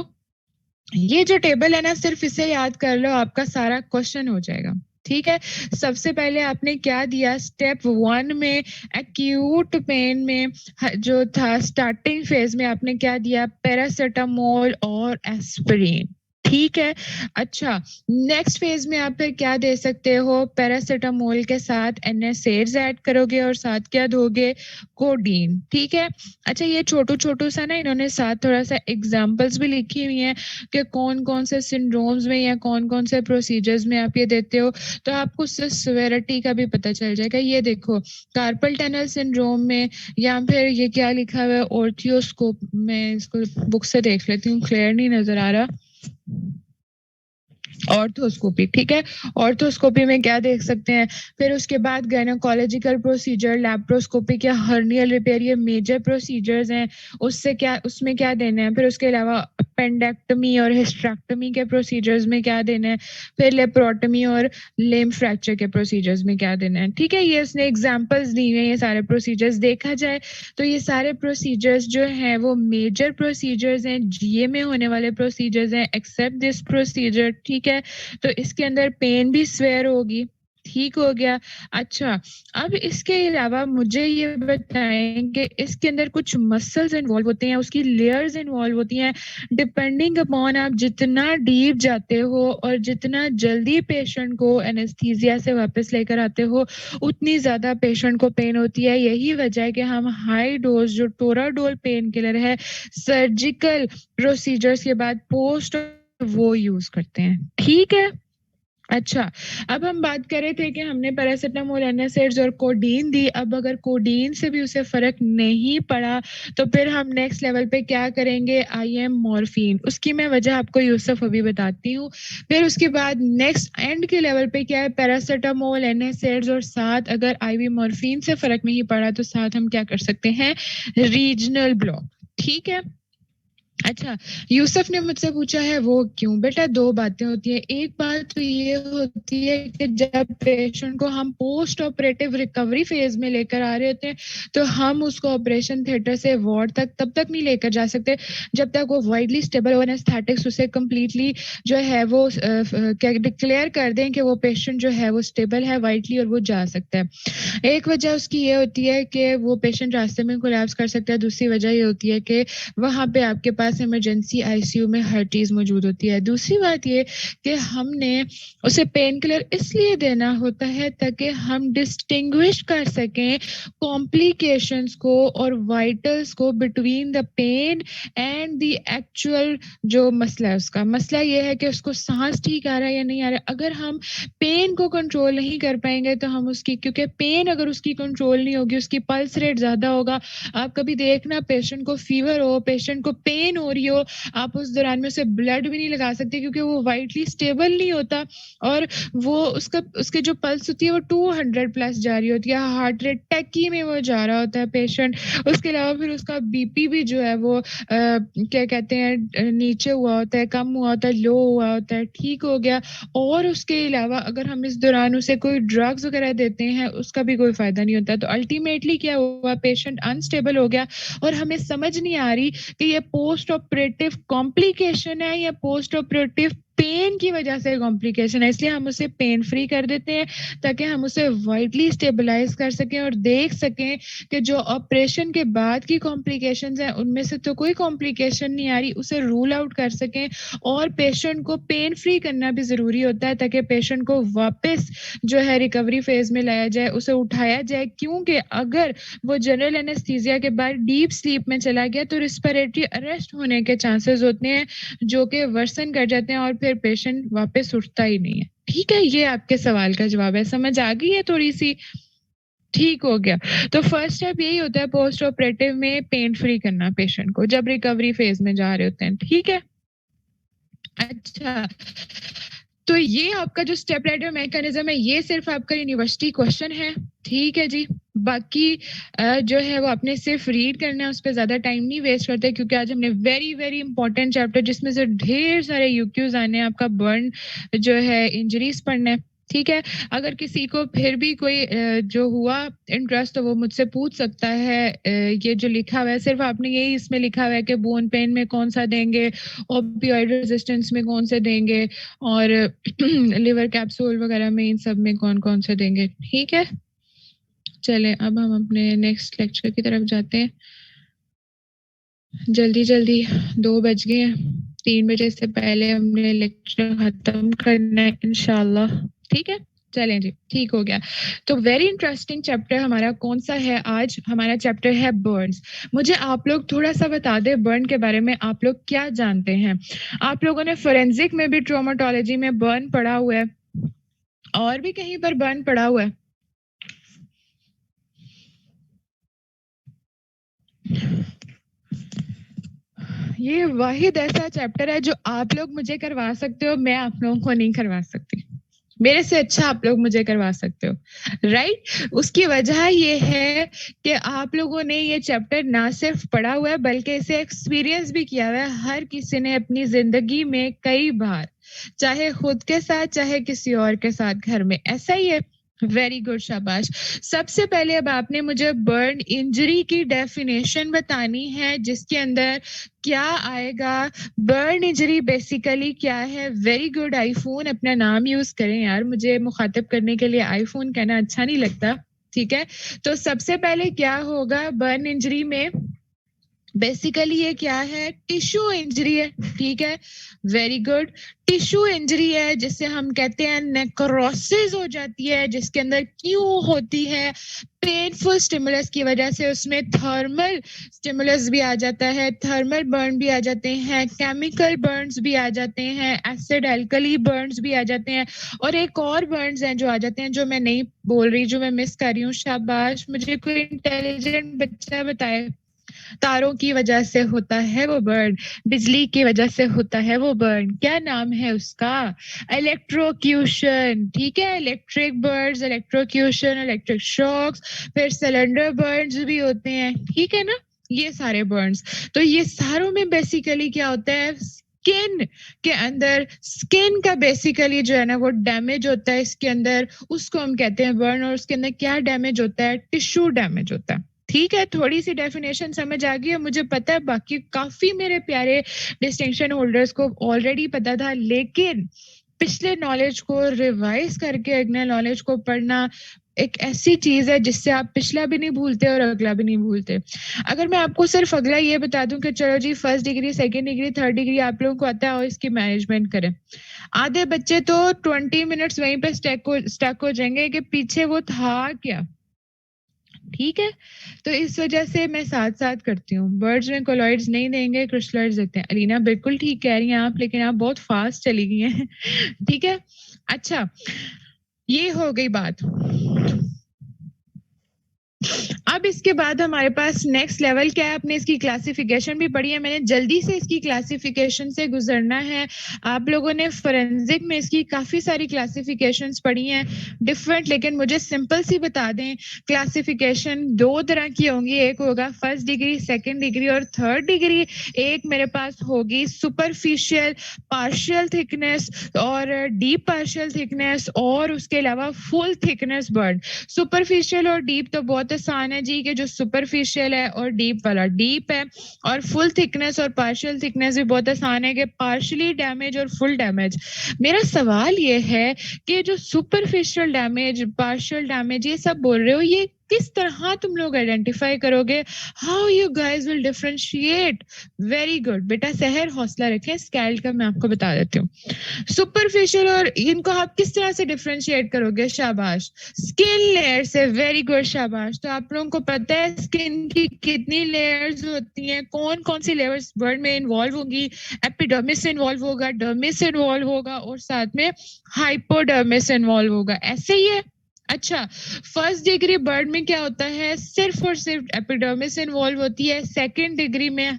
ये जो टेबल है ना सिर्फ इसे याद कर लो, आपका सारा क्वेश्चन हो जाएगा, ठीक है। सबसे पहले आपने क्या दिया, स्टेप 1 में एक्यूट पेन में जो था स्टार्टिंग फेज में आपने क्या दिया, पैरासीटामोल और एस्पिरिन, ठीक है। अच्छा, नेक्स्ट फेज में आप फिर क्या दे सकते हो, पैरासीटामोल के साथ एनएसएड्स ऐड करोगे और साथ क्या दोगे, कोडीन, ठीक है। अच्छा, ये छोटू छोटू सा ना इन्होंने साथ थोड़ा सा एग्जांपल्स भी लिखी हुई हैं कि कौन कौन से सिंड्रोम्स में या कौन कौन से प्रोसीजर्स में आप ये देते हो, तो आपको सिर्फ सेवेरिटी का भी पता चल जाएगा। ये देखो, कार्पल टनल सिंड्रोम में, या फिर ये क्या लिखा हुआ है ऑर्थियोस्कोप में, इसको बुक से देख लेती हूँ, क्लियर नहीं नजर आ रहा, ऑर्थोस्कोपी, ठीक है। ऑर्थोस्कोपी में क्या देख सकते हैं, फिर उसके बाद गायनोकोलॉजिकल प्रोसीजर, लैप्रोस्कोपिक या हर्नियल रिपेयर, ये मेजर प्रोसीजर्स हैं, उससे क्या, उसमें क्या देना है, फिर उसके अलावा अपेंडेक्टमी और हिस्टेरेक्टमी के प्रोसीजर्स में क्या देना है, फिर लेप्रोटमी और लिम्फ फ्रैक्चर के प्रोसीजर्स में क्या देना है, ठीक है। ये उसने एग्जांपल्स दी हुई हैं, ये सारे प्रोसीजर्स देखा जाए तो ये सारे प्रोसीजर्स जो हैं वो मेजर प्रोसीजर्स हैं, जीए में होने वाले प्रोसीजर्स हैं, एक्सेप्ट दिस प्रोसीजर, ठीक है। तो इसके अंदर पेन भी स्वेयर होगी, ठीक हो गया। अच्छा, अब इसके अलावा मुझे ये बताएं कि इसके अंदर कुछ मसल्स इन्वॉल्व होते हैं, उसकी लेयर्स इन्वॉल्व होती हैं, डिपेंडिंग अपॉन आप जितना डीप जाते हो और जितना जल्दी पेशेंट को एनेस्थीसिया से वापस लेकर आते हो उतनी ज्यादा पेशेंट को पेन होती है। यही वजह है कि हम हाई डोज जो टोराडोल पेन किलर है सर्जिकल प्रोसीजर्स के बाद पोस्ट वो यूज करते हैं, ठीक है। अच्छा, अब हम बात कर रहे थे कि हमने पैरासीटामोल, एनएसएड्स और कोडीन दी। अब अगर कोडीन से भी उसे फर्क नहीं पड़ा तो फिर हम नेक्स्ट लेवल पे क्या करेंगे, आईएम मॉर्फिन। उसकी मैं वजह आपको यूसुफ अभी बताती हूँ। फिर उसके बाद नेक्स्ट एंड के लेवल पे क्या है, पैरासीटामोल, एनएसएड्स और साथ अगर आईवी मॉर्फिन से फर्क नहीं पड़ा तो साथ हम क्या कर सकते हैं, रीजनल ब्लॉक, ठीक है। अच्छा, यूसुफ ने मुझसे पूछा है वो क्यों? बेटा 2 बातें होती हैं। एक बात तो ये होती है कि जब पेशेंट को हम पोस्ट ऑपरेटिव रिकवरी फ़ेज़ में लेकर आ रहे होते हैं, तो हम उसको ऑपरेशन थिएटर से वार्ड तक तब तक नहीं लेकर जा सकते, जब तक वो वाइडली स्टेबल हो एनेस्थेटिक्स उसे कंप्लीटली जो है वो क्या डिक्लेयर कर दें कि वो पेशेंट जो है वो स्टेबल है वाइडली और वो जा सकता है। एक वजह उसकी ये होती है कि वो पेशेंट रास्ते में कोलैप्स कर सकता है, दूसरी वजह ये होती है कि वहाँ पे आपके पास इमरजेंसी आईसीयू में हर चीज़ मौजूद होती है। दूसरी बात ये कि हमने उसे पेन किलर इसलिए देना होता है ताकि हम डिस्टिंग्विश कर सकें कॉम्प्लिकेशंस को और वाइटल्स को between the pain and the actual जो मसला है उसका। मसला ये है कि उसको साँस ठीक आ रहा है या नहीं आ रहा है। अगर हम पेन को कंट्रोल नहीं कर पाएँगे तो हम उसकी क्योंकि पेन अगर उसकी कंट्रोल नहीं होगी, उसकी पल्स रेट ज़्यादा होगा। आप कभी देखना पेशेंट को फ़ीवर हो, पेशेंट को पेन हो रही हो, आप उस दौरान में उसे ब्लड भी नहीं लगा सकते क्योंकि वो वाइटली स्टेबल नहीं होता और वो उसकी जो पल्स होती है वो 200 प्लस जा रही होती है, हार्ट रेट टैकी में वो जा रहा होता है पेशेंट। उसके अलावा फिर उसका बीपी भी जो है वो क्या कहते हैं नीचे हुआ होता है, कम हुआ होता है, लो हुआ होता है, ठीक हो गया और उसके अलावा अगर हम इस दौरान उसे कोई ड्रग्स वगैरह देते हैं, उसका भी कोई फ़ायदा नहीं होता। तो अल्टीमेटली क्या हुआ पेशेंट अनस्टेबल हो गया और हमें समझ नहीं आ रही कि ये पोस्ट ऑपरेटिव कॉम्प्लिकेशन है या पोस्ट ऑपरेटिव पेन की वजह से कॉम्प्लिकेशन है। इसलिए हम उसे पेन फ्री कर देते हैं ताकि हम उसे वाइडली स्टेबलाइज़ कर सकें और देख सकें कि जो ऑपरेशन के बाद की कॉम्प्लिकेशंस हैं, उनमें से तो कोई कॉम्प्लिकेशन नहीं आ रही, उसे रूल आउट कर सकें और पेशेंट को पेन फ्री करना भी ज़रूरी होता है ताकि पेशेंट को वापस जो है रिकवरी फ़ेज़ में लाया जाए, उसे उठाया जाए क्योंकि अगर वो जनरल एनेस्थीसिया के बाद डीप स्लीप में चला गया तो रिस्पिरेटरी अरेस्ट होने के चांसेस होते हैं, जो कि वर्सन कर जाते हैं और फिर पेशेंट वापस उठता ही नहीं है। ठीक है, ये आपके सवाल का जवाब है। समझ आ गई है थोड़ी-सी? ठीक हो गया। तो फर्स्ट स्टेप यही होता है पोस्ट ऑपरेटिव में पेन फ्री करना पेशेंट को जब रिकवरी फ़ेज़ में जा रहे होते हैं। ठीक है? अच्छा, तो ये आपका जो स्टेप लैडर मैकेनिज़्म है, ये सिर्फ़ आपका यूनिवर्सिटी क्वेश्चन है, ठीक है जी। बाकी जो है वो आपने सिर्फ़ रीड करना है, उस पे ज़्यादा टाइम नहीं वेस्ट करते क्योंकि आज हमने वेरी, वेरी इंपॉर्टेंट चैप्टर जिसमें से ढेर सारे यूक्यूज़ आने हैं, आपका बर्न जो है इंजरीज़ पढ़ना है, ठीक है? अगर किसी को फिर भी कोई जो हुआ इंटरेस्ट तो वो मुझसे पूछ सकता है। ये जो लिखा हुआ है सिर्फ़ आपने यही इसमें लिखा हुआ है कि बोन पेन में कौन-सा देंगे, ओपियोइड रेज़िस्टेंस में कौन से देंगे और लिवर कैप्सूल वगैरह में इन सब में कौन-कौन से देंगे, ठीक है? चलें अब हम अपने नेक्स्ट लेक्चर की तरफ जाते हैं। जल्दी-जल्दी 2 बज गए हैं, 3 बजे से पहले हमने लेक्चर खत्म करना है इंशाल्लाह, ठीक है? चलें जी, ठीक हो गया। तो वेरी इंटरेस्टिंग चैप्टर हमारा कौन-सा है आज? हमारा चैप्टर है बर्न्स। मुझे आप लोग थोड़ा-सा बता दें बर्न के बारे में आप लोग क्या जानते हैं? आप लोगों ने फोरेंसिक में भी ट्रॉमाटोलॉजी में बर्न पढ़ा हुआ है और भी कहीं पर बर्न पढ़ा हुआ है? ये वाहिद ऐसा चैप्टर है जो आप लोग मुझे करवा सकते हो, मैं आप लोगों को नहीं करवा सकती। मेरे से अच्छा आप लोग मुझे करवा सकते हो, राइट? उसकी वजह ये है कि आप लोगों ने ये चैप्टर ना सिर्फ पढ़ा हुआ है बल्कि इसे एक्सपीरियंस भी किया हुआ है। हर किसी ने अपनी ज़िंदगी में कई बार, चाहे खुद के साथ, चाहे किसी और के साथ घर में, ऐसा ही है। वेरी गुड, शाबाश। सबसे पहले अब आपने मुझे बर्न इंजरी की डेफिनेशन बतानी है जिसके अंदर क्या आएगा? बर्न इंजरी बेसिकली क्या है? वेरी गुड आईफ़ोन अपना नाम यूज़ करें यार, मुझे मुखातिब करने के लिए आईफ़ोन कहना अच्छा नहीं लगता, ठीक है? तो सबसे पहले क्या होगा बर्न इंजरी में? बेसिकली ये क्या है? टिश्यू इंजरी है, ठीक है? Very good. टिश्यू इंजरी है जिसे हम कहते हैं नेक्रोसिस हो जाती है जिसके अंदर क्यों होती है? पेनफुल स्टिमुलस की वजह से उसमें थर्मल स्टिमुलस भी आ जाता है, थर्मल बर्न भी आ जाते हैं, केमिकल बर्न्स भी आ जाते हैं, एसिड एल्कली बर्न्स भी आ जाते हैं और एक और बर्न्स हैं जो आ जाते हैं जो मैं नहीं बोल रही, जो मैं मिस कर रही हूँ। शाबाश, मुझे कोई इंटेलिजेंट बच्चा बताए। तारों की वजह से होता है वो बर्न, बिजली की वजह से होता है वो बर्न। क्या नाम है उसका? इलेक्ट्रोक्यूशन, ठीक है? Electric burns, electrocution, electric shocks, फिर सिलेंडर बर्न्स भी होते हैं, ठीक है ना? ये सारे बर्न्स। तो ये सारों में बेसिकली क्या होता है, स्किन के अंदर, स्किन का बेसिकली जो है ना वो डैमेज होता है इसके अंदर, उसको हम कहते हैं बर्न। और उसके अंदर क्या डैमेज होता है, टिश्यू डैमेज होता है। ठीक है, थोड़ी सी डेफिनेशन समझ आ गई है, मुझे पता है बाकी काफी मेरे प्यारे डिस्टिंक्शन होल्डर्स को ऑलरेडी पता था, लेकिन पिछले नॉलेज को रिवाइज करके अगले नॉलेज को पढ़ना एक ऐसी चीज है जिससे आप पिछला भी नहीं भूलते और अगला भी नहीं भूलते। अगर मैं आपको सिर्फ अगला ये बता दूं कि चलो जी first degree, second degree, third degree आप लोगों को आता है और इसकी मैनेजमेंट करें, आधे बच्चे तो 20 मिनट्स वहीं पे स्टक हो जाएंगे कि पीछे वो था क्या। ठीक है, तो इस वजह से मैं साथ साथ करती हूँ। बर्ड्स में कोलॉइड्स नहीं देंगे, क्रिस्टलॉइड्स देते हैं। अलीना बिल्कुल ठीक कह रही हैं आप, लेकिन आप बहुत फास्ट चली गई हैं। ठीक है, अच्छा ये हो गई बात। अब इसके बाद हमारे पास नेक्स्ट लेवल क्या है, आपने इसकी क्लासिफिकेशन भी पढ़ी है, मैंने जल्दी से इसकी क्लासिफिकेशन से गुजरना है। आप लोगों ने फोरेंसिक में इसकी काफी सारी क्लासिफिकेशंस पढ़ी हैं डिफरेंट, लेकिन मुझे सिंपल सी बता दें, क्लासिफिकेशन दो तरह की होंगी, एक होगा फर्स्ट डिग्री, सेकंड डिग्री और थर्ड डिग्री। एक मेरे पास होगी सुपरफिशियल पार्शियल थिकनेस और डीप पार्शियल थिकनेस, और उसके अलावा फुल थिकनेस बर्ड। सुपरफिशियल और डीप तो बहुत आसान है जी, कि जो सुपरफिशियल है और डीप वाला डीप है, और फुल थिकनेस और पार्शियल थिकनेस भी बहुत आसान है, कि पार्शियली डैमेज और फुल डैमेज। मेरा सवाल ये है कि जो सुपरफिशियल डैमेज, पार्शियल डैमेज ये सब बोल रहे हो, ये किस तरह तुम लोग आइडेंटिफाई करोगे, how you guys will differentiate. Very good बेटा, सहर हौसला रखें, स्केल्ड का मैं आपको बता देती हूँ। सुपरफिशियल और इनको आप किस तरह से डिफरेंशिएट करोगे, शाबाश। स्किन लेयर से, वेरी गुड शाबाश। तो आप लोगों को पता है स्किन की कितनी लेयर्स होती हैं, कौन कौन सी लेयर्स बर्ड में इन्वॉल्व होंगी। एपिडर्मिस इन्वॉल्व होगा, डर्मिस इन्वॉल्व होगा, और साथ में हाइपोडर्मिस इन्वॉल्व होगा, ऐसे ही है। अच्छा, फर्स्ट डिग्री बर्ड में क्या होता है, सिर्फ और सिर्फ एपिडर्मिस इन्वॉल्व होती है। सेकंड डिग्री में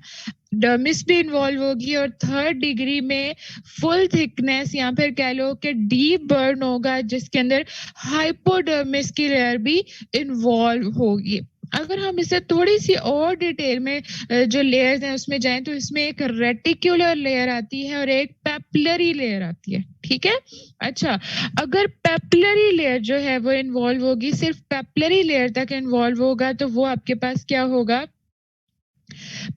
डर्मिस भी इन्वॉल्व होगी, और थर्ड डिग्री में फुल थिकनेस या फिर कह लो कि डीप बर्न होगा, जिसके अंदर हाइपोडर्मिस की लेयर भी इन्वॉल्व होगी। अगर हम इसे थोड़ी सी और डिटेल में जो लेयर्स हैं उसमें जाएं, तो इसमें एक रेटिकुलर लेयर आती है और एक पेपिलरी लेयर आती है। ठीक है, अच्छा अगर पेपिलरी लेयर जो है वो इन्वॉल्व होगी, सिर्फ पेपिलरी लेयर तक इन्वॉल्व होगा, तो वो आपके पास क्या होगा,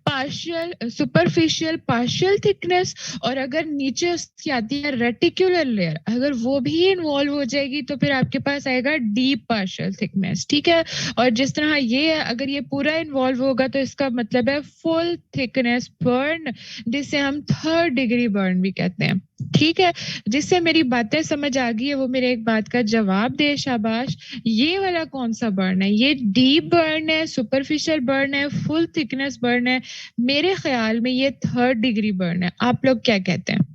पार्शियल सुपरफिशियल पार्शियल थिकनेस। और अगर नीचे उसकी आती है रेटिकुलर लेयर, अगर वो भी इन्वॉल्व हो जाएगी, तो फिर आपके पास आएगा डीप पार्शियल थिकनेस। ठीक है, और जिस तरह ये है, अगर ये पूरा इन्वॉल्व होगा तो इसका मतलब है फुल थिकनेस बर्न, जिसे हम थर्ड डिग्री बर्न भी कहते हैं। ठीक है, जिससे मेरी बातें समझ आ गई है वो मेरे एक बात का जवाब दे, शाबाश। ये वाला कौन सा बर्न है, ये डीप बर्न है, सुपरफिशियल बर्न है, फुल थिकनेस बर्न है? मेरे ख्याल में ये थर्ड डिग्री बर्न है। आप लोग क्या कहते हैं?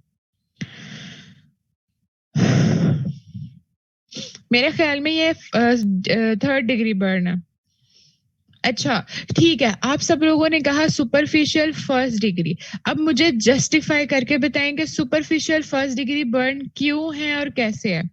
मेरे ख्याल में ये थर्ड डिग्री बर्न है। अच्छा ठीक है, आप सब लोगों ने कहा सुपरफिशियल फर्स्ट डिग्री। अब मुझे जस्टिफाई करके बताएंगे सुपरफिशियल फर्स्ट डिग्री बर्न क्यों है और कैसे है।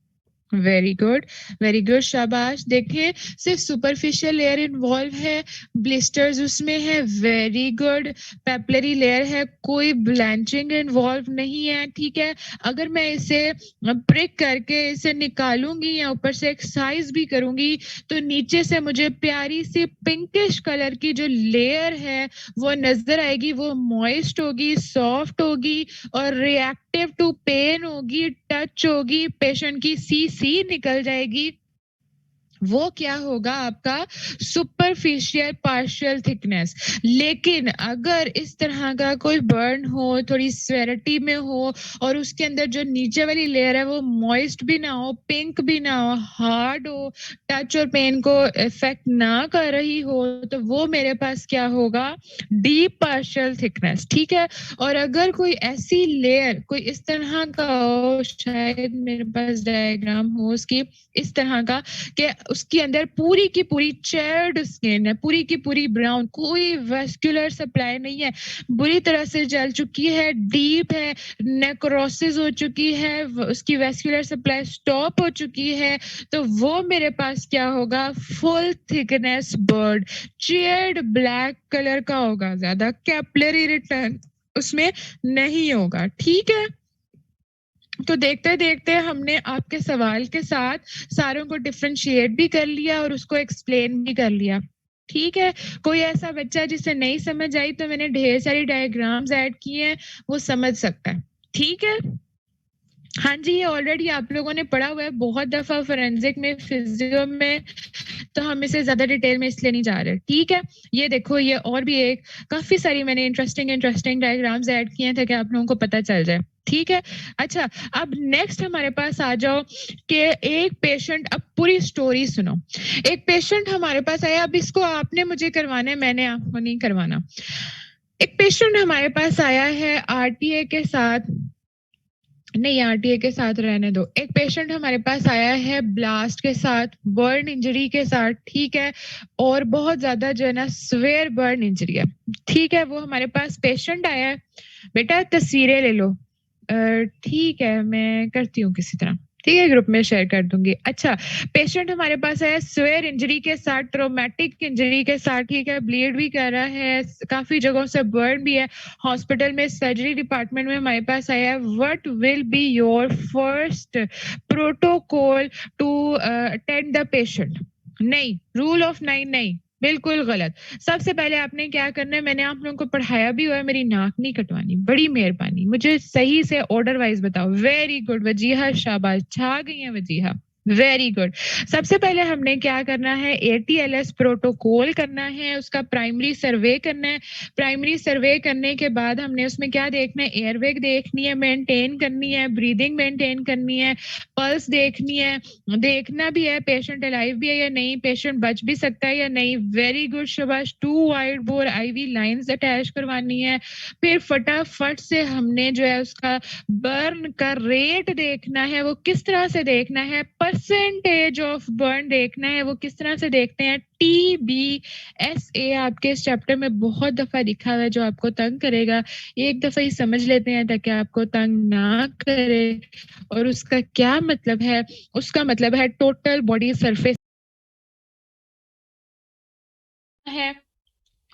वेरी गुड शाबाश। देखिए, सिर्फ सुपरफिशियल लेयर इन्वॉल्व है, ब्लिस्टर्स उसमें है, वेरी गुड। पेपलरी लेयर है, कोई ब्लैंचिंग इन्वॉल्व नहीं है। ठीक है, अगर मैं इसे प्रिक करके इसे निकालूंगी या ऊपर से एक्सरसाइज भी करूंगी, तो नीचे से मुझे प्यारी सी पिंकिश कलर की जो लेयर है वो नजर आएगी। वो मॉइस्ट होगी, सॉफ्ट होगी और रिएक्टिव टू पेन होगी, टच होगी, पेशेंट की सी निकल जाएगी। वो क्या होगा, आपका सुपरफिशियल पार्शियल थिकनेस। लेकिन अगर इस तरह का कोई बर्न हो, थोड़ी स्वेरिटी में हो, और उसके अंदर जो नीचे वाली लेयर है वो मॉइस्ट भी ना हो, पिंक भी ना हो, हार्ड हो, टच और पेन को इफेक्ट ना कर रही हो, तो वो मेरे पास क्या होगा, डीप पार्शियल थिकनेस। ठीक है, और अगर कोई ऐसी लेयर कोई इस तरह का हो, शायद मेरे पास डायग्राम हो उसकी इस तरह का, कि उसके अंदर पूरी की पूरी चेयर्ड स्किन है, पूरी की पूरी ब्राउन, कोई वेस्कुलर सप्लाई नहीं है, बुरी तरह से जल चुकी है, डीप है, नेक्रोसिस हो चुकी है, उसकी वेस्कुलर सप्लाई स्टॉप हो चुकी है, तो वो मेरे पास क्या होगा, full thickness bird, chaired black colour का होगा, ज्यादा कैपिलरी रिटर्न उसमें नहीं होगा। ठीक है, तो देखते देखते हमने आपके सवाल के साथ सारों को डिफरेंशिएट भी कर लिया और उसको एक्सप्लेन भी कर लिया। ठीक है, कोई ऐसा बच्चा जिसे नहीं समझ आई तो मैंने ढेर सारी डायग्राम्स ऐड किए हैं, वो समझ सकता है। ठीक है, हाँ जी, ये ऑलरेडी आप लोगों ने पढ़ा हुआ है बहुत दफा फोरेंसिक में, फिजियो में, तो हम इसे ज्यादा डिटेल में इसलिए नहीं जा रहे। ठीक है, ये देखो, ये और भी एक काफी सारी मैंने इंटरेस्टिंग डायग्राम्स ऐड किए हैं ताकि आप लोगों को पता चल जाए। ठीक है, अच्छा, अब नेक्स्ट हमारे पास आ जाओ कि एक पेशेंट, अब पूरी स्टोरी सुनो। एक पेशेंट हमारे पास आया, अब इसको आपने मुझे करवाना है, मैंने आपको नहीं करवाना। एक पेशेंट हमारे पास आया है आरटीए के साथ, नहीं आरटीए के साथ रहने दो, एक पेशेंट हमारे पास आया है ब्लास्ट के साथ, बर्न इंजरी के साथ, ठीक है, और बहुत ज्यादा जो है ना स्वेयर बर्न इंजरी है। ठीक है, वो हमारे पास पेशेंट आया है, बेटा तस्वीरें ले लो। ठीक है, मैं करती हूँ किसी तरह, ठीक है, ग्रुप में शेयर कर दूंगी। अच्छा, पेशेंट हमारे पास है स्वेयर इंजरी के साथ, ट्रोमेटिक इंजरी के साथ, ठीक है, ब्लीड भी कर रहा है, काफी जगहों से बर्न भी है, हॉस्पिटल में सर्जरी डिपार्टमेंट में हमारे पास आया है। What will be your first protocol to attend the patient? नहीं, रूल ऑफ 9 नहीं, बिल्कुल गलत। सबसे पहले आपने क्या करना है, मैंने आप लोगों को पढ़ाया भी हुआ है, मेरी नाक नहीं कटवानी, बड़ी मेहरबानी, मुझे सही से ऑर्डर वाइज बताओ। वेरी गुड वजीहा, शाबाश, छा गई है वजीहा, वेरी गुड। सबसे पहले हमने क्या करना है, एटीएलएस प्रोटोकॉल करना है, उसका प्राइमरी सर्वे करना है। प्राइमरी सर्वे करने के बाद हमने उसमें क्या देखना है, एयरवेग देखनी है, मेंटेन करनी है, ब्रीदिंग मेंटेन करनी है, पल्स देखनी है, देखना भी है पेशेंट अलाइव भी है या नहीं, पेशेंट बच भी सकता है या नहीं। वेरी गुड शाबाश। 2 wide bore IV lines attach करवानी है। फिर फटाफट से हमने जो है उसका बर्न का रेट देखना है, वो किस तरह से देखना है, परसेंटेज ऑफ बर्न देखना है, वो किस तरह से देखते हैं। TBSA आपके इस चैप्टर में बहुत दफा दिखा हुआ है, जो आपको तंग करेगा, एक दफा ही समझ लेते हैं ताकि आपको तंग ना करे। और उसका क्या मतलब है, उसका मतलब है टोटल बॉडी सरफेस है,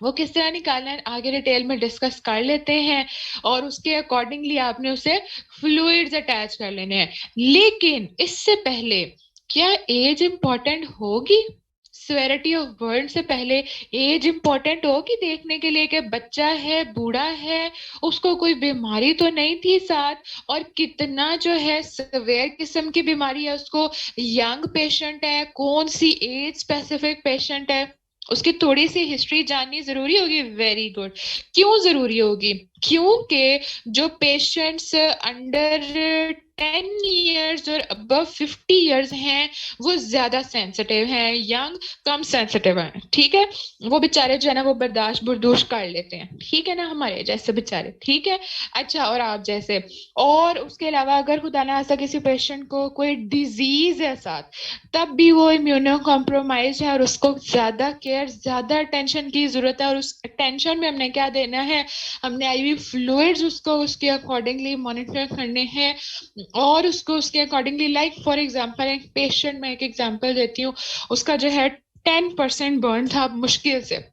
वो किस तरह निकालना है आगे डिटेल में डिस्कस कर लेते हैं, और उसके अकॉर्डिंगली आपने उसे फ्लूइड्स अटैच कर लेने हैं। लेकिन इससे पहले क्या एज इंपॉर्टेंट होगी? सेवेरिटी ऑफ बर्न से पहले एज इंपॉर्टेंट होगी देखने के लिए कि बच्चा है, बूढ़ा है, उसको कोई बीमारी तो नहीं थी साथ, और कितना जो है सवेयर किस्म की बीमारी है उसको, यंग पेशेंट है, कौन सी एज स्पेसिफिक पेशेंट है, उसकी थोड़ी सी हिस्ट्री जाननी जरूरी होगी। Very good. क्यों जरूरी होगी? क्योंकि जो पेशेंट्स अंडर 10 years और अबव 50 years हैं वो ज्यादा सेंसिटिव हैं, यंग कम सेंसिटिव हैं। ठीक है, वो बेचारे जो है ना वो बर्दाश्त बर्दोश कर लेते हैं, ठीक है ना, हमारे जैसे बेचारे। ठीक है, अच्छा, और आप जैसे। और उसके अलावा अगर खुदा ना ऐसा किसी पेशेंट को कोई डिजीज है साथ, तब भी वो इम्यूनो कॉम्प्रोमाइज है और उसको ज्यादा केयर, ज्यादा अटेंशन की जरूरत है। और उस अटेंशन में हमने क्या देना है, हमने आईवी फ्लूइड्स उसको उसके अकॉर्डिंगली मॉनिटर करने हैं, और उसको उसके अकॉर्डिंगली, लाइक फॉर एग्जांपल एक पेशेंट, मैं एक एग्जांपल देती हूँ, उसका जो है 10% बर्न था मुश्किल से,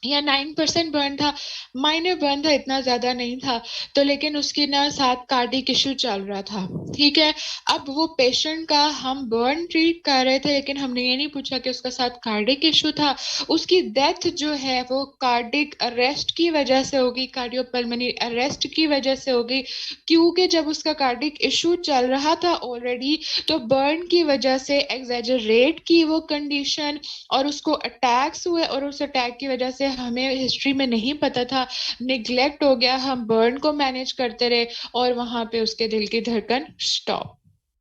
या 9% बर्न था, माइनर बर्न था, इतना ज्यादा नहीं था, तो लेकिन उसके ना साथ कार्डिक इशू चल रहा था। ठीक है, अब वो पेशेंट का हम बर्न ट्रीट कर रहे थे, लेकिन हमने ये नहीं पूछा कि उसका साथ कार्डिक इशू था। उसकी डेथ जो है वो कार्डिक अरेस्ट की वजह से होगी, कार्डियोपल्मोनरी अरेस्ट की वजह से होगी, क्योंकि जब उसका कार्डिक इशू चल रहा था ऑलरेडी, तो बर्न की वजह से एग्जैजरेट की वो कंडीशन, और उसको अटैक्स हुए, और उस अटैक की वजह से हमें हिस्ट्री में नहीं पता था, निग्लेक्ट हो गया, हम बर्न को मैनेज करते रहे, और वहां पे उसके दिल की धड़कन स्टॉप।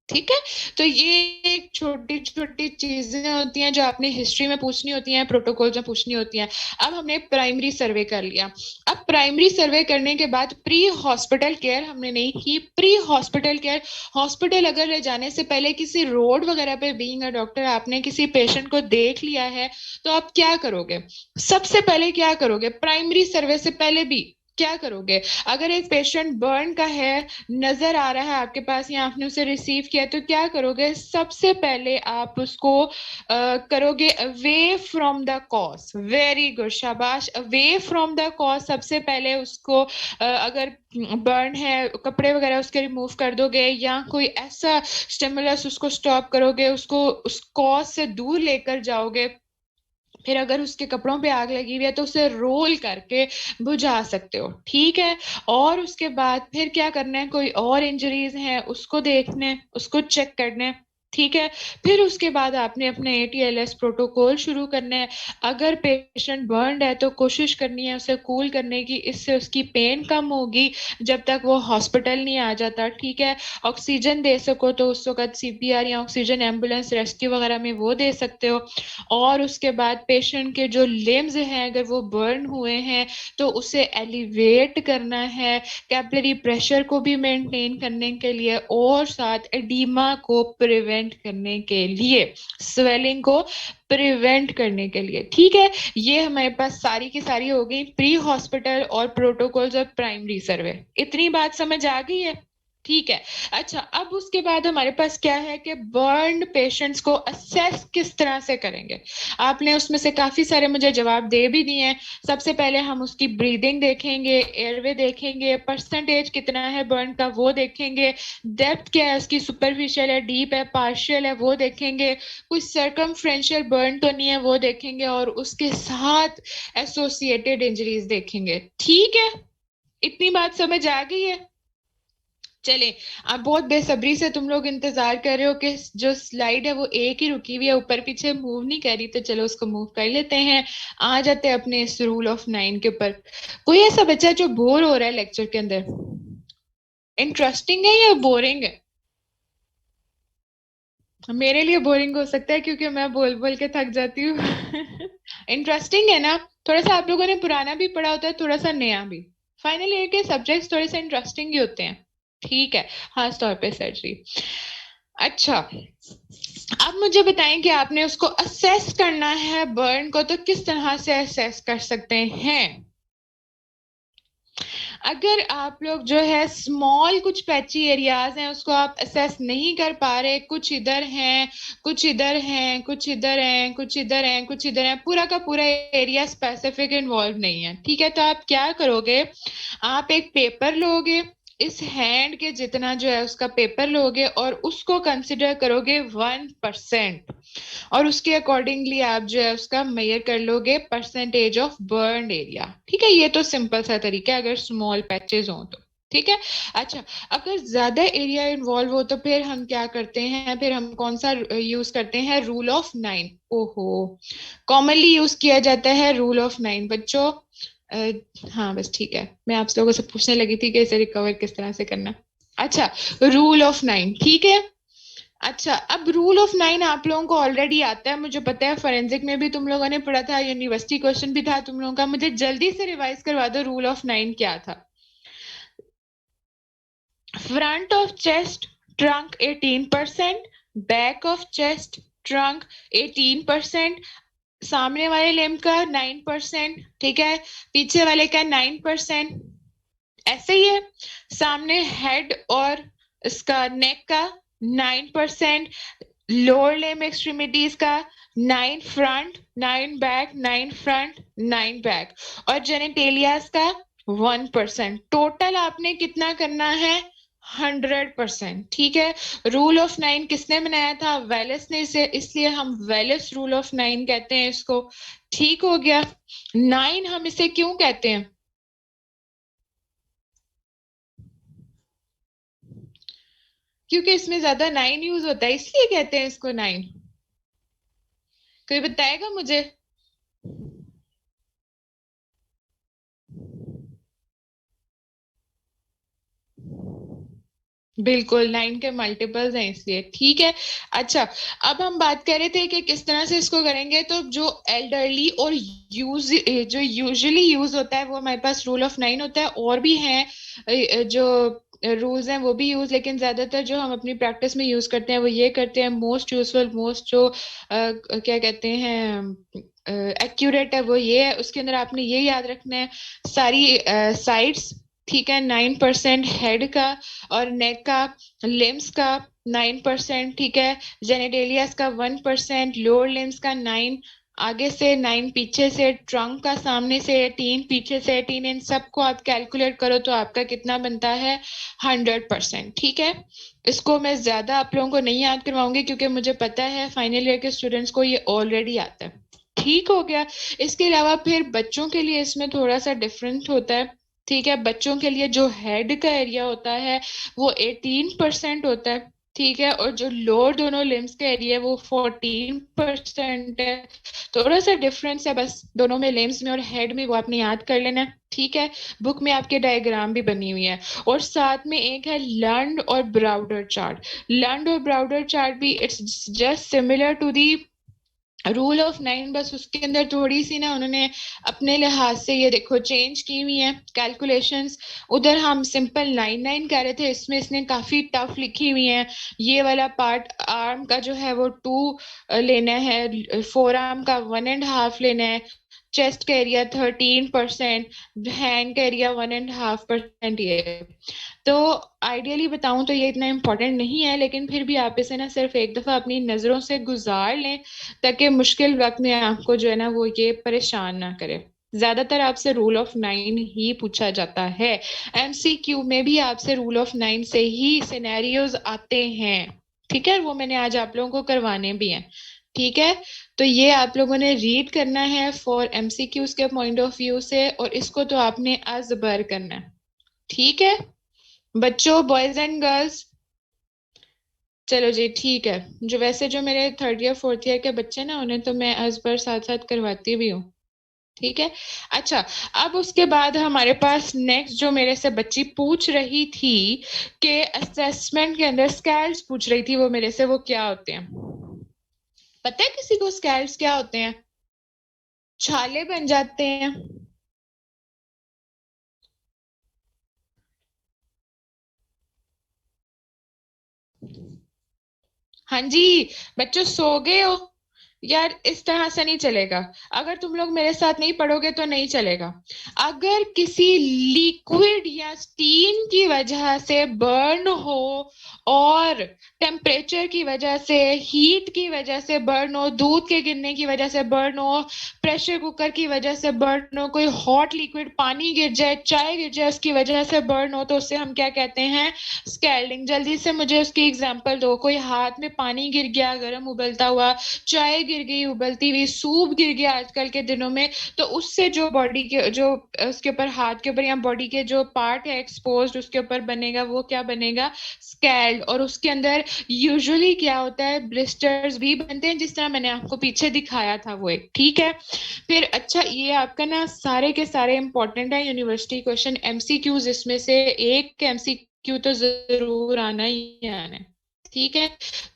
ठीक है। तो ये छोटी छोटी चीजें होती हैं जो आपने हिस्ट्री में पूछनी होती हैं, प्रोटोकॉल में पूछनी होती हैं। अब हमने प्राइमरी सर्वे कर लिया। अब प्राइमरी सर्वे करने के बाद प्री हॉस्पिटल केयर हमने नहीं की। प्री हॉस्पिटल केयर, हॉस्पिटल अगर ले जाने से पहले किसी रोड वगैरह पे बीइंग अ डॉक्टर आपने किसी पेशेंट को देख लिया है, तो आप क्या करोगे? सबसे पहले क्या करोगे प्राइमरी सर्वे से पहले भी? क्या करोगे? अगर एक पेशेंट बर्न का है, नजर आ रहा है आपके पास या आपने उसे रिसीव किया, तो क्या करोगे? सबसे पहले आप उसको करोगे away from the cause. Very good, शाबाश, अवे फ्रॉम द कॉज। सबसे पहले उसको अगर बर्न है, कपड़े वगैरह उसके रिमूव कर दोगे या कोई ऐसा स्टिमुलस उसको स्टॉप करोगे, उसको उस कॉज से दूर लेकर जाओगे। फिर अगर उसके कपड़ों पे आग लगी हुई है तो उसे रोल करके बुझा सकते हो, ठीक है। और उसके बाद फिर क्या करना है, कोई और इंजरीज हैं उसको देखने, उसको चेक करने, ठीक है। फिर उसके बाद आपने अपने एटीएलएस प्रोटोकॉल शुरू करना है। अगर पेशेंट बर्नड है तो कोशिश करनी है उसे कूल करने की, इससे उसकी पेन कम होगी जब तक वो हॉस्पिटल नहीं आ जाता, ठीक है। ऑक्सीजन दे सको तो उस वक्त सीपीआर या ऑक्सीजन एम्बुलेंस रेस्क्यू वगैरह में वो दे सकते हो। और उसके बाद पेशेंट के जो लिम्स हैं अगर वो बर्न हुए हैं तो उसे एलिवेट करना है, कैपिलरी प्रेशर को भी मेंटेन करने के लिए, और साथ एडीमा को प्रिवेंट करने के लिए, स्वेलिंग को प्रिवेंट करने के लिए, ठीक है। ये हमारे पास सारी की सारी हो गई प्री हॉस्पिटल और प्रोटोकॉल्स और प्राइमरी सर्वे। इतनी बात समझ आ गई है? ठीक है। अच्छा, अब उसके बाद हमारे पास क्या है कि बर्न पेशेंट्स को असेस किस तरह से करेंगे। आपने उसमें से काफी सारे मुझे जवाब दे भी दिए हैं। सबसे पहले हम उसकी ब्रीदिंग देखेंगे, एयरवे देखेंगे, परसेंटेज कितना है बर्न का वो देखेंगे, डेप्थ क्या है उसकी, सुपरफिशियल है, डीप है, पार्शियल है वो देखेंगे, कोई सर्कमफ्रेंशियल बर्न तो नहीं है वो देखेंगे, और उसके साथ एसोसिएटेड इंजरीज देखेंगे, ठीक है। इतनी बात समझ आ गई है? चले, अब बहुत बेसब्री से तुम लोग इंतजार कर रहे हो कि जो स्लाइड है वो एक ही रुकी हुई है, ऊपर पीछे मूव नहीं कर रही, तो चलो उसको मूव कर लेते हैं। आ जाते हैं अपने इस रूल ऑफ नाइन के ऊपर। कोई ऐसा बच्चा जो बोर हो रहा है लेक्चर के अंदर? इंटरेस्टिंग है या बोरिंग है? मेरे लिए बोरिंग हो सकता है क्योंकि मैं बोल बोल के थक जाती हूँ। इंटरेस्टिंग है ना? थोड़ा सा आप लोगों ने पुराना भी पढ़ा होता है, थोड़ा सा नया भी। फाइनल ईयर के सब्जेक्ट्स थोड़े से इंटरेस्टिंग ही होते हैं, ठीक है, खास तौर पे सर्जरी। अच्छा, अब मुझे बताएं कि आपने उसको असेस करना है बर्न को, तो किस तरह से असेस कर सकते हैं? अगर आप लोग जो है स्मॉल कुछ पैची एरियाज हैं उसको आप असेस नहीं कर पा रहे, कुछ इधर हैं, कुछ इधर हैं, कुछ इधर हैं, कुछ इधर हैं, कुछ इधर हैं, पूरा का पूरा एरिया स्पेसिफिक इन्वॉल्व नहीं है, ठीक है, तो आप क्या करोगे? आप एक पेपर लोगे, इस हैंड के जितना जो है उसका पेपर लोगे और उसको कंसिडर करोगे 1%, और उसके अकॉर्डिंगली आप जो है उसका मेजर कर लोगे परसेंटेज ऑफ बर्न एरिया, ठीक है। ये तो सिंपल सा तरीका है अगर स्मॉल पैचेस हो तो, ठीक है। अच्छा, अगर ज्यादा एरिया इन्वॉल्व हो तो फिर हम क्या करते हैं, फिर हम कौन सा यूज करते हैं? Rule of nine. ओहो, कॉमनली यूज किया जाता है रूल ऑफ नाइन बच्चों। हाँ बस ठीक है, मैं आप लोगों से पूछने लगी थी कि इसे रिकवर किस तरह से करना। अच्छा, रूल ऑफ नाइन, ठीक है। अच्छा, अब रूल ऑफ नाइन आप लोगों को ऑलरेडी आता है, मुझे पता है, फोरेंसिक में भी तुम लोगों ने पढ़ा था, यूनिवर्सिटी क्वेश्चन भी था तुम लोगों का। मुझे जल्दी से रिवाइज करवा दो, रूल ऑफ नाइन क्या था? Front of chest trunk 18%, back of chest trunk 18%, सामने वाले लिम्ब का 9%, ठीक है, पीछे वाले का 9%, ऐसे ही है। सामने हेड और इसका नेक का 9%, लोअर लिम्ब एक्सट्रीमिटीज का 9 फ्रंट, 9 बैक, 9 फ्रंट, 9 बैक, और जेनिटेलियास का 1%। टोटल आपने कितना करना है? 100%, ठीक है। रूल ऑफ नाइन किसने बनाया था? वेलेस ने, इसे इसलिए हम वेलेस रूल ऑफ नाइन कहते हैं इसको, ठीक हो गया। नाइन हम इसे क्यों कहते हैं? क्योंकि इसमें ज्यादा नाइन यूज होता है इसलिए कहते हैं इसको नाइन। कोई बताएगा मुझे? बिल्कुल 9 के मल्टीपल्स हैं इसलिए, ठीक है। अच्छा, अब हम बात कर रहे थे कि किस तरह से इसको करेंगे। तो जो एल्डरली और यूज जो यूजुअली यूज होता है वो हमारे पास रूल ऑफ 9 होता है। और भी हैं जो रूल्स हैं वो भी यूज, लेकिन ज्यादातर जो हम अपनी प्रैक्टिस में यूज करते हैं वो ये करते हैं। मोस्ट यूजफुल, मोस्ट जो क्या कहते हैं एक्यूरेट है वो ये है। उसके अंदर आपने ये याद रखना है, सारी साइड्स, ठीक है, 9% हेड का और नेक का, लिम्स का 9%, ठीक है, जेनेटेलियास का 1%, लोअर लिम्स का 9, आगे से 9, पीछे से, ट्रंक का सामने से 18, पीछे से 18, इन सबको आप कैलकुलेट करो तो आपका कितना बनता है, 100%, ठीक है। इसको मैं ज्यादा आप लोगों को नहीं याद करवाऊंगी क्योंकि मुझे पता है फाइनल ईयर के स्टूडेंट्स को ये ऑलरेडी आता है, ठीक हो गया। इसके अलावा फिर बच्चों के लिए इसमें थोड़ा सा डिफरेंट होता है, ठीक है। बच्चों के लिए जो हेड का एरिया होता है वो 18% होता है, ठीक है, और जो लोअर दोनों लिम्स का एरिया है वो 14% है। थोड़ा सा डिफरेंस है बस दोनों में, लिम्स में और हेड में, वो आपने याद कर लेना है, ठीक है। बुक में आपके डायग्राम भी बनी हुई है। और साथ में एक है लंड और ब्राउडर चार्ट। लंड और ब्राउडर चार्ट भी it's just similar to the rule of 9, बस उसके अंदर थोड़ी सी ना उन्होंने अपने लिहाज से ये देखो चेंज की हुई है कैलकुलेशंस। उधर हम सिंपल 9 9 कह रहे थे, इसमें इसने काफी टफ लिखी हुई है। ये वाला पार्ट आर्म का जो है वो 2 लेना है, फोर आर्म का 1.5 लेना है, चेस्ट का एरिया 13%, हैंड का एरिया 1.5%। ये तो आइडियली बताऊं तो ये इतना इम्पोर्टेंट नहीं है, लेकिन फिर भी आप इसे ना सिर्फ एक दफा अपनी नजरों से गुजार लें ताकि मुश्किल वक्त में आपको जो है ना वो ये परेशान ना करे। ज्यादातर आपसे रूल ऑफ 9 ही पूछा जाता है। एमसीक्यू में भी आपसे रूल ऑफ 9 से ही सिनेरियोज आते हैं, ठीक है, वो मैंने आज आप लोगों को करवाने भी हैं, ठीक है। तो ये आप लोगों ने रीड करना है फॉर एमसीक्यूज के पॉइंट ऑफ व्यू से, और इसको तो आपने अजबर करना है, ठीक है बच्चों, बॉयज एंड गर्ल्स। चलो जी, ठीक है। जो वैसे जो मेरे थर्ड ईयर फोर्थ ईयर के बच्चे ना उन्हें तो मैं as पर साथ साथ करवाती भी हूँ, ठीक है। अच्छा, अब उसके बाद हमारे पास नेक्स्ट जो मेरे से बच्ची पूछ रही थी कि असेसमेंट के अंदर स्कैल्स पूछ रही थी वो मेरे से, वो क्या होते हैं? पता है किसी को स्कैल्स क्या होते हैं? छाले बन जाते हैं। हाँ जी, बच्चों सो गए हो? यार इस तरह से नहीं चलेगा। अगर तुम लोग मेरे साथ नहीं पढ़ोगे तो नहीं चलेगा। अगर किसी लिक्विड या स्टीम की वजह से बर्न हो, और टेम्परेचर की वजह से, हीट की वजह से बर्न हो, दूध के गिरने की वजह से बर्न हो, प्रेशर कुकर की वजह से बर्न हो, कोई हॉट लिक्विड पानी गिर जाए, चाय गिर जाए, उसकी वजह से बर्न हो, तो उससे हम क्या कहते हैं? स्कैल्डिंग। जल्दी से मुझे उसकी एग्जांपल दो। कोई हाथ में पानी गिर गया गर्म उबलता हुआ, चाय गिर गई उबलती हुई, सूप गिर गया आजकल के दिनों में, तो उससे जो बॉडी के जो उसके ऊपर, हाथ के ऊपर या बॉडी के जो पार्ट है एक्सपोज्ड, उसके ऊपर बनेगा, वो क्या बनेगा? स्कैल्ड। और उसके अंदर यूजुअली क्या होता है, ब्लिस्टर्स भी बनते हैं, जिस तरह मैंने आपको पीछे दिखाया था वो एक, ठीक है। फिर अच्छा, ये आपका ना सारे के सारे इंपॉर्टेंट है यूनिवर्सिटी क्वेश्चन एमसीक्यूज, इसमें से एक एमसीक्यू तो जरूर आना ही आना है, ठीक है।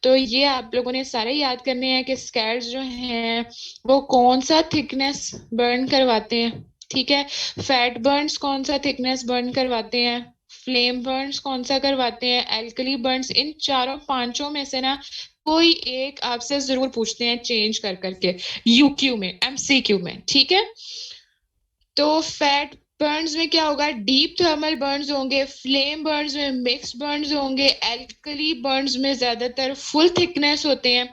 तो ये आप लोगों ने सारे याद करने हैं कि स्कैर्स जो हैं वो कौन सा थिकनेस बर्न करवाते हैं, ठीक है। फैट बर्न्स कौन सा थिकनेस बर्न करवाते हैं, फ्लेम बर्न्स कौन सा करवाते हैं, एल्कली बर्न्स, इन चारों पांचों में से ना कोई एक आपसे जरूर पूछते हैं चेंज कर करके, यूक्यू में, एमसीक्यू में, ठीक है। तो फैट बर्न्स में क्या होगा? डीप थर्मल बर्न्स होंगे, फ्लेम बर्न्स में मिक्स बर्न्स होंगे, एल्कली बर्न्स में ज्यादातर फुल थिकनेस होते हैं,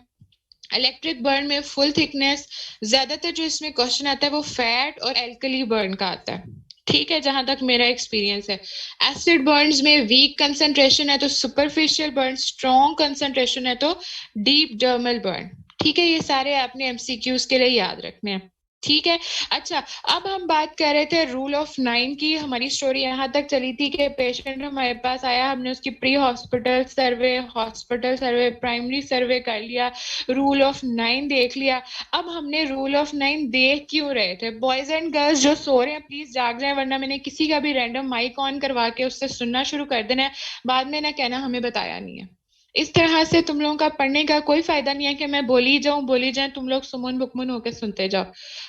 इलेक्ट्रिक बर्न में फुल थिकनेस। ज्यादातर जो इसमें क्वेश्चन आता है वो फैट और एल्कली बर्न का आता है, ठीक है, जहां तक मेरा एक्सपीरियंस है। एसिड बर्न्स में वीक कंसंट्रेशन है तो सुपरफिशियल बर्न, स्ट्रॉन्ग कंसंट्रेशन है तो डीप डर्मल बर्न, ठीक है। ये सारे आपने एमसीक्यूज के लिए याद रखने हैं। ठीक है। अच्छा, अब हम बात कर रहे थे रूल ऑफ 9 की। हमारी स्टोरी यहाँ तक चली थी कि पेशेंट हमारे पास आया, हमने उसकी प्री हॉस्पिटल सर्वे, प्राइमरी सर्वे कर लिया, रूल ऑफ 9 देख लिया। अब हमने रूल ऑफ 9 देख क्यों रहे थे? बॉयज एंड गर्ल्स जो सो रहे हैं प्लीज जाग जाए, वरना मैंने किसी का भी रैंडम माइक ऑन करवा के उससे सुनना शुरू कर देना है। बाद में ना कहना हमें बताया नहीं है। इस तरह से तुम लोगों का पढ़ने का कोई फायदा नहीं है कि मैं बोली जाऊं बोली जाए, तुम लोग सुमन बुकमुन होकर सुनते जाओ।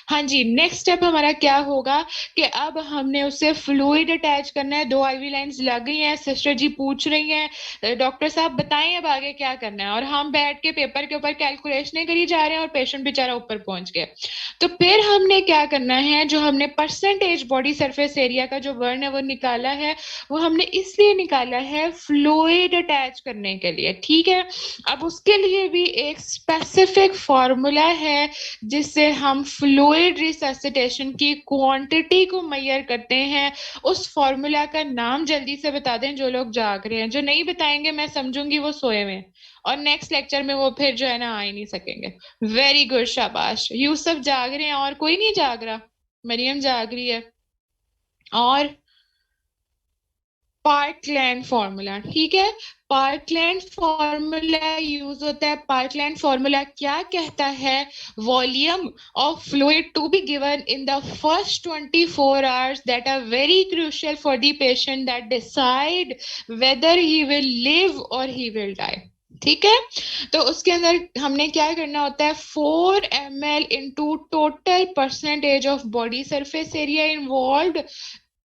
हाँ जी, नेक्स्ट स्टेप हमारा क्या होगा कि अब हमने उसे फ्लूइड अटैच करना है। 2 IV लाइंस लग गई हैं, सिस्टर जी पूछ रही हैं डॉक्टर साहब बताएं अब आगे क्या करना है, और हम बैठ के पेपर के ऊपर कैलकुलेशनें करी जा रहे हैं और पेशेंट बेचारा ऊपर पहुंच गया। तो फिर हमने क्या करना है, जो हमने परसेंटेज बॉडी सरफेस एरिया का जो वर्न है वो निकाला है, वो हमने इसलिए निकाला है फ्लूइड अटैच करने के लिए। ठीक है, अब उसके लिए भी एक स्पेसिफिक फॉर्मूला है जिससे हम फ्लूइड रिससिटेशन की क्वांटिटी को मेजर करते हैं। उस फॉर्मूला का नाम जल्दी से बता दें जो लोग जाग रहे हैं, जो नहीं बताएंगे मैं समझूंगी वो सोए हुए हैं, और नेक्स्ट लेक्चर में वो फिर जो है ना आ ही नहीं सकेंगे। वेरी गुड, शाबाश। यूसुफ जाग रहे हैं, और कोई नहीं जाग रहा? मरियम जाग रही है। और पार्कलैंड फॉर्मूला, ठीक है। पार्कलैंड फॉर्मूला यूज होता है। पार्कलैंड फॉर्मूला क्या कहता है? Volume of fluid to be given in the first 24 hours that are very crucial for the patient that decide whether he will live or he will die। ठीक है, तो उसके अंदर हमने क्या करना होता है, 4 ml into total percentage of body surface area involve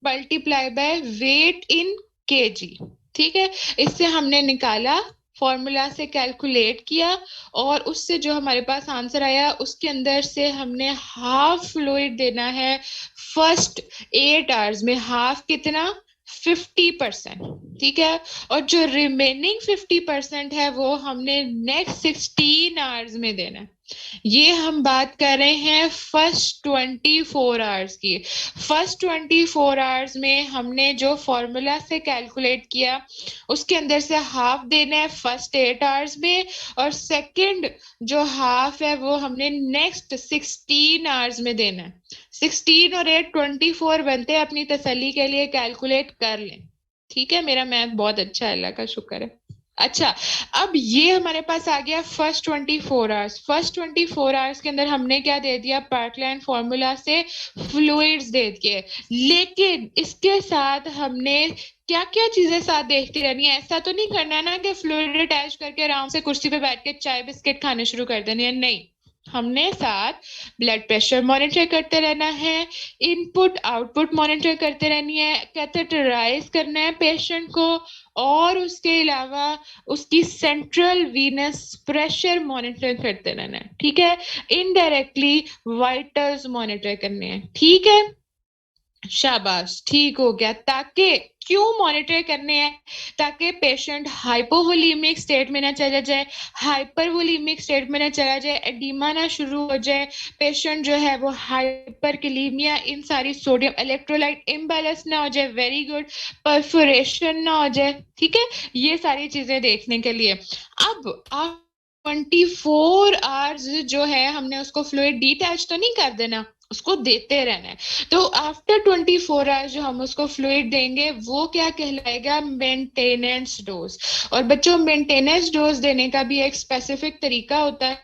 multiply by weight in KG. ठीक है, इससे हमने निकाला, फॉर्मूला से कैलकुलेट किया, और उससे जो हमारे पास आंसर आया उसके अंदर से हमने हाफ फ्लूइड देना है फर्स्ट 8 hours में। हाफ कितना? 50%। ठीक है, और जो रिमेनिंग 50% है वो हमने नेक्स्ट 16 hours में देना है। ये हम बात कर रहे हैं फर्स्ट 24 hours की। फर्स्ट 24 hours में हमने जो फॉर्मूला से कैलकुलेट किया उसके अंदर से हाफ देना है फर्स्ट 8 hours में, और सेकंड जो हाफ है वो हमने नेक्स्ट 16 hours में देना है। 16 और 8 24 बनते हैं, अपनी तसल्ली के लिए कैलकुलेट कर लें। ठीक है, मेरा मैथ बहुत अच्छा है, अल्लाह का शुक्र है। अच्छा, अब ये हमारे पास आ गया फर्स्ट 24 hours। फर्स्ट 24 hours के अंदर हमने क्या दे दिया, पार्कलाइन फॉर्मूला से फ्लूइड्स दे दिए। लेकिन इसके साथ हमने क्या क्या चीजें साथ देखती रहनी है। ऐसा तो नहीं करना है ना कि फ्लूइड अटैच करके आराम से कुर्सी पे बैठ के चाय बिस्किट खाने शुरू कर देनी है, नहीं। हमने साथ ब्लड प्रेशर मॉनिटर करते रहना है, इनपुट आउटपुट मॉनिटर करते रहनी है, कैथेटराइज करना है पेशेंट को, और उसके अलावा उसकी सेंट्रल वीनस प्रेशर मॉनिटर करते रहना है। ठीक है, इनडायरेक्टली वाइटल्स मॉनिटर करने हैं। ठीक है, शाबाश, ठीक हो गया। ताकि क्यों मॉनिटर करने हैं? ताकि पेशेंट हाइपोवोलीमिक स्टेट में ना चला जाए, हाइपरवोलीमिक स्टेट में ना चला जाए, एडिमा ना शुरू हो जाए, पेशेंट जो है वो हाइपरकलीमिया, इन सारी सोडियम इलेक्ट्रोलाइट इम्बैलेंस ना हो जाए, वेरी गुड, परफोरेशन ना हो जाए। ठीक है, ये सारी चीजें देखने के लिए अब आप 24 hours जो है हमने उसको फ्लूइड डिटैच तो नहीं कर देना, उसको देते रहना है। तो आफ्टर 24 hours जो हम उसको फ्लूइड देंगे वो क्या कहलाएगा, मेंटेनेंस डोज। और बच्चों, मेंटेनेंस डोज देने का भी एक स्पेसिफिक तरीका होता है।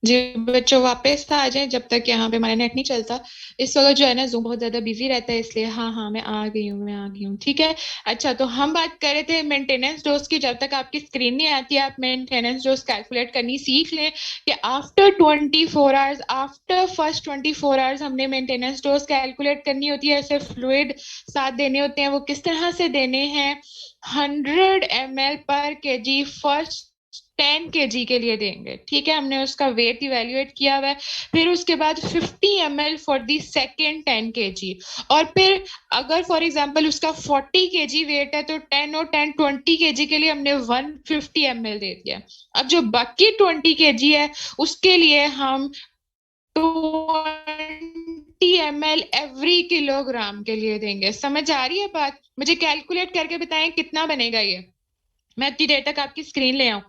जी बच्चों वापस आ जाएं, जब तक यहाँ पे हमारा नेट नहीं चलता। इस वक्त जो है ना जूम बहुत ज्यादा बिजी रहता है, इसलिए हाँ हाँ मैं आ गई हूँ, मैं आ गई हूँ, ठीक है। अच्छा, तो हम बात कर रहे थे मेंटेनेंस डोज की। जब तक आपकी स्क्रीन नहीं आती आप मेंटेनेंस डोज कैलकुलेट करनी सीख लें कि after 24 hours, after first 24 hours हमने मेंटेनेंस डोज कैलकुलेट करनी होती है। ऐसे फ्लूइड साथ देने होते हैं, वो किस तरह से देने हैं। 100 ml/kg फर्स्ट 10 kg के लिए देंगे, ठीक है। हमने उसका वेट इवेल्युएट किया हुआ है। फिर उसके बाद 50 ml for the second 10 kg। और फिर अगर फॉर एग्जाम्पल उसका 40 kg वेट है तो 10 और 10 20 kg के लिए हमने 150 ml दे दिया। अब जो बाकी 20 kg है उसके लिए हम 20 ml एवरी किलोग्राम के लिए देंगे। समझ आ रही है बात? मुझे कैलकुलेट करके बताएं कितना बनेगा ये। मैं इतनी देर तक आपकी स्क्रीन ले आऊं।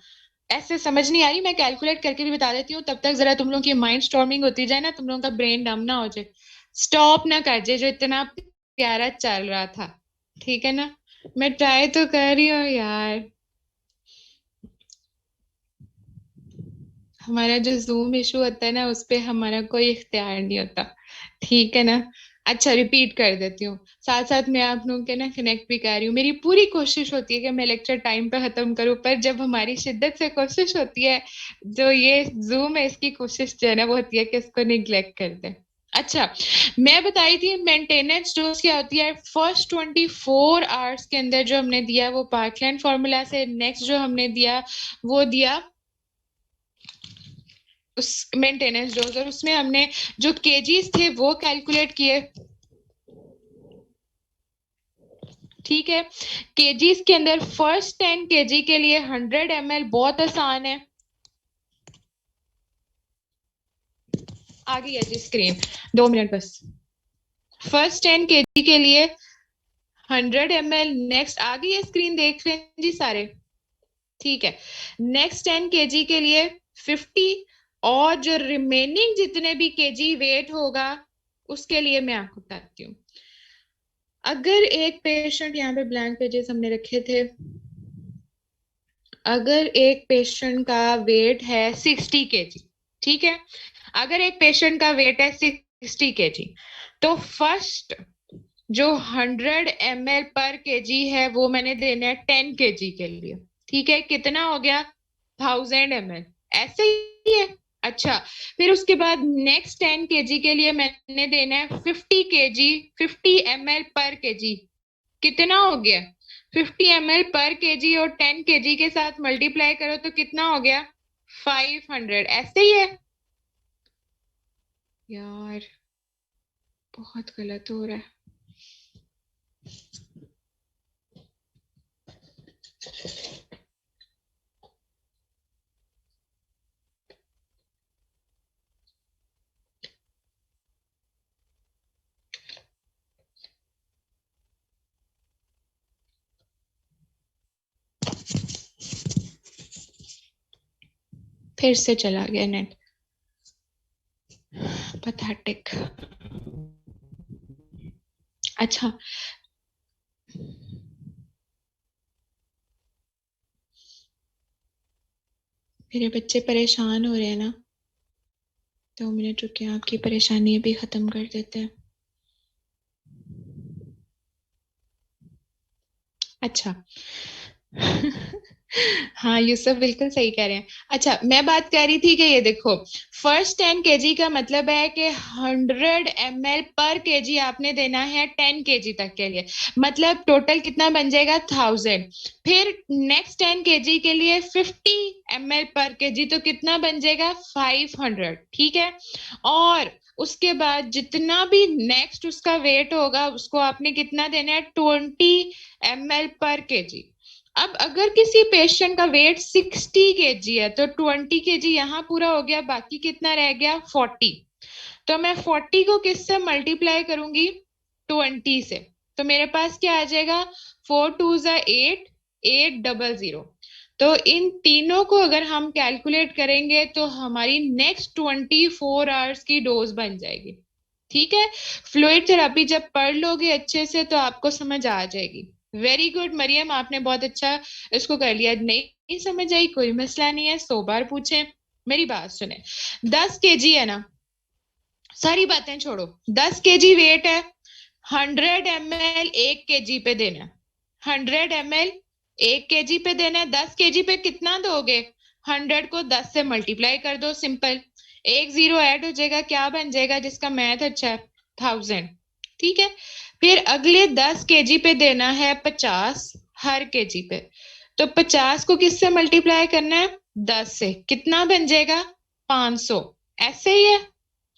ऐसे समझ नहीं आ रही, मैं कैलकुलेट करके भी बता देती हूँ, तब तक जरा तुम लोगों की माइंड स्टॉर्मिंग होती जाए ना, तुम लोगों का ब्रेन डम ना हो जाए, स्टॉप ना कर जाए जो इतना प्यारा चल रहा था, ठीक है ना। मैं ट्राई तो कर रही हूँ यार। हमारा जो जूम इशू होता है ना उस पे हमारा कोई इख्तियार नहीं होता, ठीक है ना। अच्छा, रिपीट कर देती हूँ, साथ साथ मैं आप लोगों के ना कनेक्ट भी कर रही हूँ। मेरी पूरी कोशिश होती है कि मैं लेक्चर टाइम पे खत्म करूँ, पर जब हमारी शिद्दत से कोशिश होती है, जो ये जूम है इसकी कोशिश जो है ना वो होती है कि इसको निग्लेक्ट कर दे। अच्छा, मैं बताई थी मेंटेनेंस डोज क्या होती है। फर्स्ट 24 आवर्स के अंदर जो हमने दिया वो पार्कलैंड फॉर्मूला से। नेक्स्ट जो हमने दिया वो दिया उस मेंटेनेंस डोज, और उसमें हमने जो केजीज थे वो कैलकुलेट किए, ठीक है। केजीज के अंदर फर्स्ट 10 kg के लिए 100 ml, बहुत आसान है। आ गई है जी स्क्रीन, 2 मिनट बस। फर्स्ट 10 kg के लिए 100 ml। नेक्स्ट आ गई है स्क्रीन, देख रहे हैं जी सारे, ठीक है। नेक्स्ट 10 kg के लिए 50, और जो रिमेनिंग जितने भी केजी वेट होगा उसके लिए मैं आपको बताती हूँ। अगर एक पेशेंट, यहाँ पे ब्लैंक पेजेस हमने रखे थे, अगर एक पेशेंट का वेट है 60 kg, ठीक है। अगर एक पेशेंट का वेट है 60 kg, तो फर्स्ट जो 100 ml/kg है वो मैंने देना है 10 kg के लिए, ठीक है। कितना हो गया? 1000 ml, ऐसे ही है। अच्छा, फिर उसके बाद नेक्स्ट 10 kg के लिए मैंने देना है 50 kg, 50 ml/kg। कितना हो गया? 50 ml/kg, और 10 kg के साथ मल्टीप्लाई करो तो कितना हो गया? 500। ऐसे ही है यार, बहुत गलत हो रहा है। फिर से चला गया नेट, पैथेटिक। अच्छा, मेरे बच्चे परेशान हो रहे हैं ना, 2 मिनट रुकिए, आपकी परेशानी भी खत्म कर देते हैं। अच्छा हाँ यूसुफ बिल्कुल सही कह रहे हैं। अच्छा, मैं बात कर रही थी कि ये देखो, फर्स्ट 10 kg का मतलब है कि 100 ml/kg आपने देना है 10 kg तक के लिए, मतलब टोटल कितना बन जाएगा? 1000। फिर नेक्स्ट 10 kg के लिए 50 ml/kg, तो कितना बन जाएगा? 500, ठीक है। और उसके बाद जितना भी नेक्स्ट उसका वेट होगा उसको आपने कितना देना है? 20 ml/kg। अब अगर किसी पेशेंट का वेट 60 kg है तो 20 kg यहाँ पूरा हो गया, बाकी कितना रह गया? 40। तो मैं 40 को किससे मल्टीप्लाई करूंगी? 20 से। तो मेरे पास क्या आ जाएगा? 4 2 8, 800। तो इन तीनों को अगर हम कैलकुलेट करेंगे तो हमारी नेक्स्ट 24 आवर्स की डोज बन जाएगी, ठीक है। फ्लूइड थेरेपी जब पढ़ लोगे अच्छे से तो आपको समझ आ जाएगी। वेरी गुड मरियम, आपने बहुत अच्छा इसको कर लिया। नहीं समझ आई कोई मसला नहीं है, 100 बार पूछें। मेरी बात सुने, 10 केजी है ना, सारी बातें छोड़ो, 10 केजी वेट है, 100 ml 1 केजी पे देना है, 100 ml 1 केजी पे देना है, 10 केजी पे कितना दोगे? 100 को 10 से मल्टीप्लाई कर दो, सिंपल, एक जीरो ऐड हो जाएगा, क्या बन जाएगा? जिसका मैथ अच्छा है, 1000, ठीक है। फिर अगले 10 केजी पे देना है 50 हर केजी पे, तो 50 को किससे मल्टीप्लाई करना है? 10 से, कितना बन जाएगा? 500, ऐसे ही है।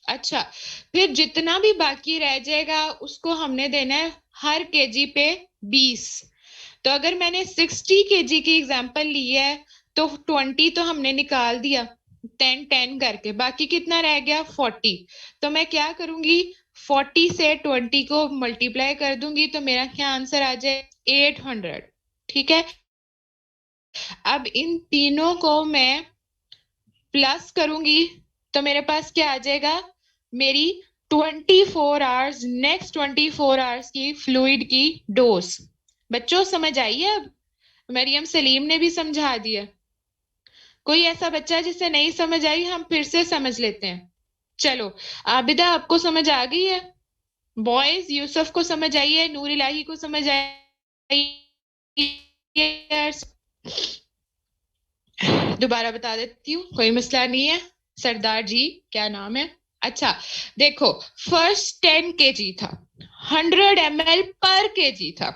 अच्छा, फिर जितना भी बाकी रह जाएगा उसको हमने देना है हर केजी पे 20। तो अगर मैंने 60 केजी की एग्जांपल ली है तो 20 तो हमने निकाल दिया 10 10 करके, बाकी कितना रह गया? 40। तो मैं क्या करूंगी? 40 से 20 को मल्टीप्लाई कर दूंगी तो मेरा क्या आंसर आ जाए? 800, ठीक है। अब इन तीनों को मैं प्लस करूंगी तो मेरे पास क्या आ जाएगा? मेरी 24 आवर्स, नेक्स्ट 24 आवर्स की फ्लूइड की डोज। बच्चों समझ आई है? अब मरियम सलीम ने भी समझा दिया। कोई ऐसा बच्चा जिसे नहीं समझ आई, हम फिर से समझ लेते हैं। चलो, आबिदा आपको समझ आ गई है? बॉयज, यूसुफ को समझ आई है? नूर इलाही को समझ आई है? दोबारा बता देती हूँ, कोई मसला नहीं है। सरदार जी, क्या नाम है? अच्छा, देखो, फर्स्ट 10 केजी था, 100 ml पर केजी था,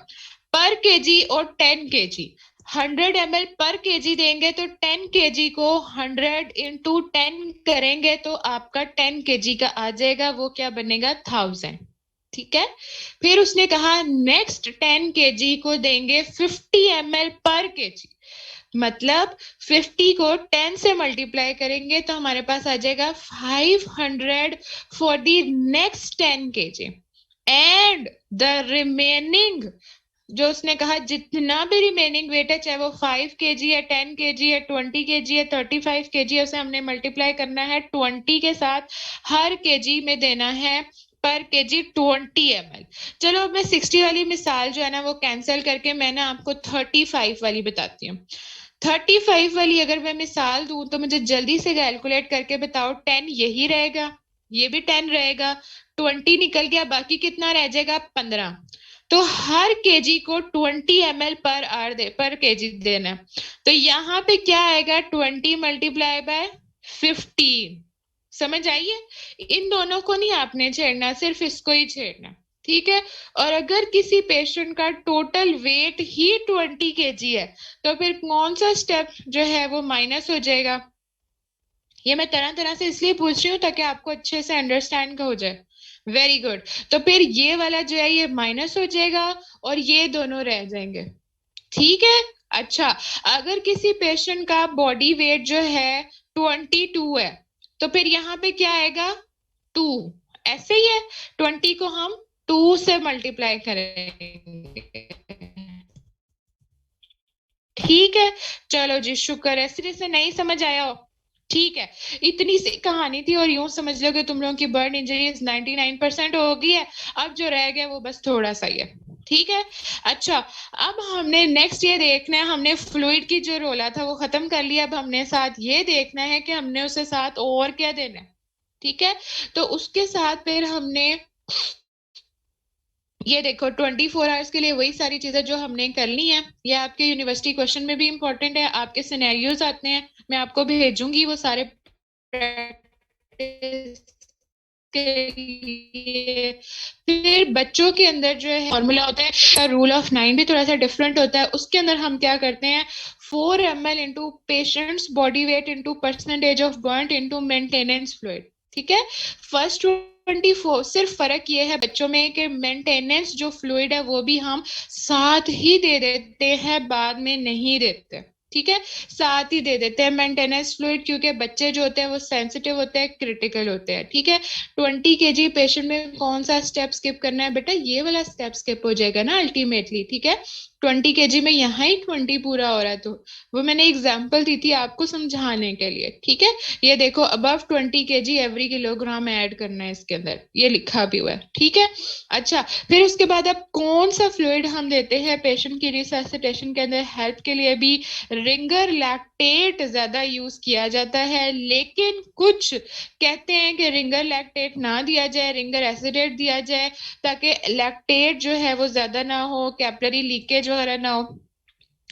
पर केजी और 10 केजी, 100 ml पर केजी देंगे तो 10 केजी को 100 × 10 करेंगे तो आपका 10 केजी का आ जाएगा, वो क्या बनेगा? 1000, ठीक है। फिर उसने कहा नेक्स्ट 10 केजी को देंगे 50 ml पर केजी, मतलब 50 को 10 से मल्टीप्लाई करेंगे तो हमारे पास आ जाएगा 500 for the next 10 KG, and the remaining, जो उसने कहा जितना भी रिमेनिंग वेट है, चाहे वो 5 केजी है, 10 केजी है, 20 केजी है, 35 केजी है, उसे हमने मल्टीप्लाई करना है 20 के साथ, हर केजी में देना है पर केजी 20 ml। चलो, अब मैं 60 वाली मिसाल जो है ना वो कैंसिल करके मैं ना आपको 35 वाली बताती हूँ। 35 वाली अगर मैं मिसाल दूं तो मुझे जल्दी से कैलकुलेट करके बताओ, 10 यही रहेगा, ये भी 10 रहेगा, 20 निकल गया, बाकी कितना रह जाएगा? 15। तो हर केजी को 20 ml पर आवर दे, पर केजी देना है। तो यहाँ पे क्या आएगा? 20 मल्टीप्लाई बाय 15। समझ आइए? इन दोनों को नहीं आपने छेड़ना, सिर्फ इसको ही छेड़ना, ठीक है। और अगर किसी पेशेंट का टोटल वेट ही 20 केजी है तो फिर कौन सा स्टेप जो है वो माइनस हो जाएगा? ये मैं तरह तरह से इसलिए पूछ रही हूँ ताकि आपको अच्छे से अंडरस्टैंड हो जाए। Very good. तो फिर ये वाला जो है ये माइनस हो जाएगा और ये दोनों रह जाएंगे, ठीक है। अच्छा, अगर किसी पेशेंट का बॉडी वेट जो है 22 है तो फिर यहाँ पे क्या आएगा? 2, ऐसे ही है, 20 को हम 2 से मल्टीप्लाई करेंगे, ठीक है। चलो जी, शुक्र है, सिरे से नहीं समझ आया हो, ठीक है। इतनी सी कहानी थी और यूं समझ लो कि तुम लोगों की बर्न इंजरी 99% हो गई है, अब जो रह गया वो बस थोड़ा सा ही है, ठीक है। अच्छा, अब हमने नेक्स्ट ये देखना है, हमने फ्लूइड की जो रोला था वो खत्म कर लिया, अब हमने साथ ये देखना है कि हमने उसे साथ और क्या देना है, ठीक है। तो उसके साथ फिर हमने ये देखो 24 आवर्स के लिए वही सारी चीजें जो हमने करनी है, ये आपके यूनिवर्सिटी क्वेश्चन में भी इंपॉर्टेंट है, आपके सिनेरियोज आते हैं, मैं आपको भेजूंगी वो सारे प्रैक्टिस के लिए। फिर बच्चों के अंदर जो है फॉर्मूला होता है, रूल ऑफ 9 भी थोड़ा सा डिफरेंट होता है, उसके अंदर हम क्या करते हैं? 4 ml into patients body weight into percentage of burn into maintenance fluid, ठीक है। फर्स्ट 24, सिर्फ फर्क ये है बच्चों में कि मेंटेनेंस जो फ्लूइड है वो भी हम साथ ही दे देते हैं, बाद में नहीं देते, ठीक है। साथ ही दे देते हैं मेंटेनेंस फ्लूइड, क्योंकि बच्चे जो होते हैं वो सेंसिटिव होते हैं, क्रिटिकल होते हैं, ठीक है। 20 केजी पेशेंट में कौन सा स्टेप स्किप करना है बेटा? ये वाला स्टेप स्किप हो जाएगा ना अल्टीमेटली, ठीक है। 20 kg में यहाँ ही 20 पूरा हो रहा है, तो वो मैंने एग्जांपल दी थी आपको समझाने के लिए, ठीक है। ये देखो, above 20 kg every kilogram add करना है इसके अंदर, ये लिखा भी हुआ है, ठीक है। अच्छा, फिर उसके बाद अब कौन सा फ्लूइड हम देते हैं पेशेंट की रिसैसिटेशन के अंदर हेल्प के लिए भी? रिंगर लैक्टेट ज्यादा यूज किया जाता है, लेकिन कुछ कहते हैं कि रिंगर लैक्टेट ना दिया जाए, रिंगर एसिडेट दिया जाए, ताकि लैक्टेट जो है वो ज्यादा ना हो, कैपिलरी लीकेज वगैरह ना हो।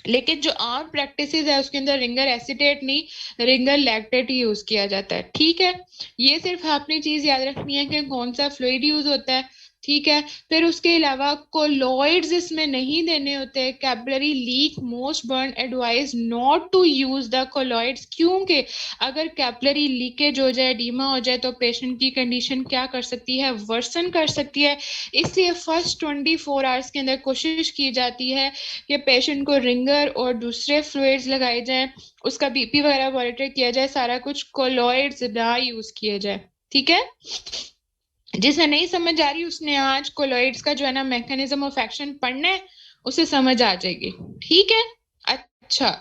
लेकिन जो आम प्रैक्टिसेस है उसके अंदर रिंगर एसिटेट नहीं, रिंगर लैक्टेट ही यूज किया जाता है, ठीक है। ये सिर्फ आपने चीज याद रखनी है कि कौन सा फ्लूइड यूज होता है, ठीक है। फिर उसके अलावा कोलॉइड्स इसमें नहीं देने होते। Capillary leak most burn advise not to use the colloids, क्योंकि अगर कैपिलरी लीकेज हो जाए, डीमा हो जाए, तो पेशेंट की कंडीशन क्या कर सकती है, वर्सन कर सकती है। इसलिए फर्स्ट 24 आवर्स के अंदर कोशिश की जाती है कि पेशेंट को रिंगर और दूसरे फ्लूइड्स लगाए जाएं, उसका बीपी वगैरह मॉनिटर किया जाए, सारा कुछ, कोलॉइड्स ना यूज किए जाए, ठीक है। जिसे नहीं समझ आ रही उसने आज कोलॉइड्स का जो है ना मैकेनिज्म ऑफ एक्शन पढ़ना है, उसे समझ आ जाएगी, ठीक है। अच्छा,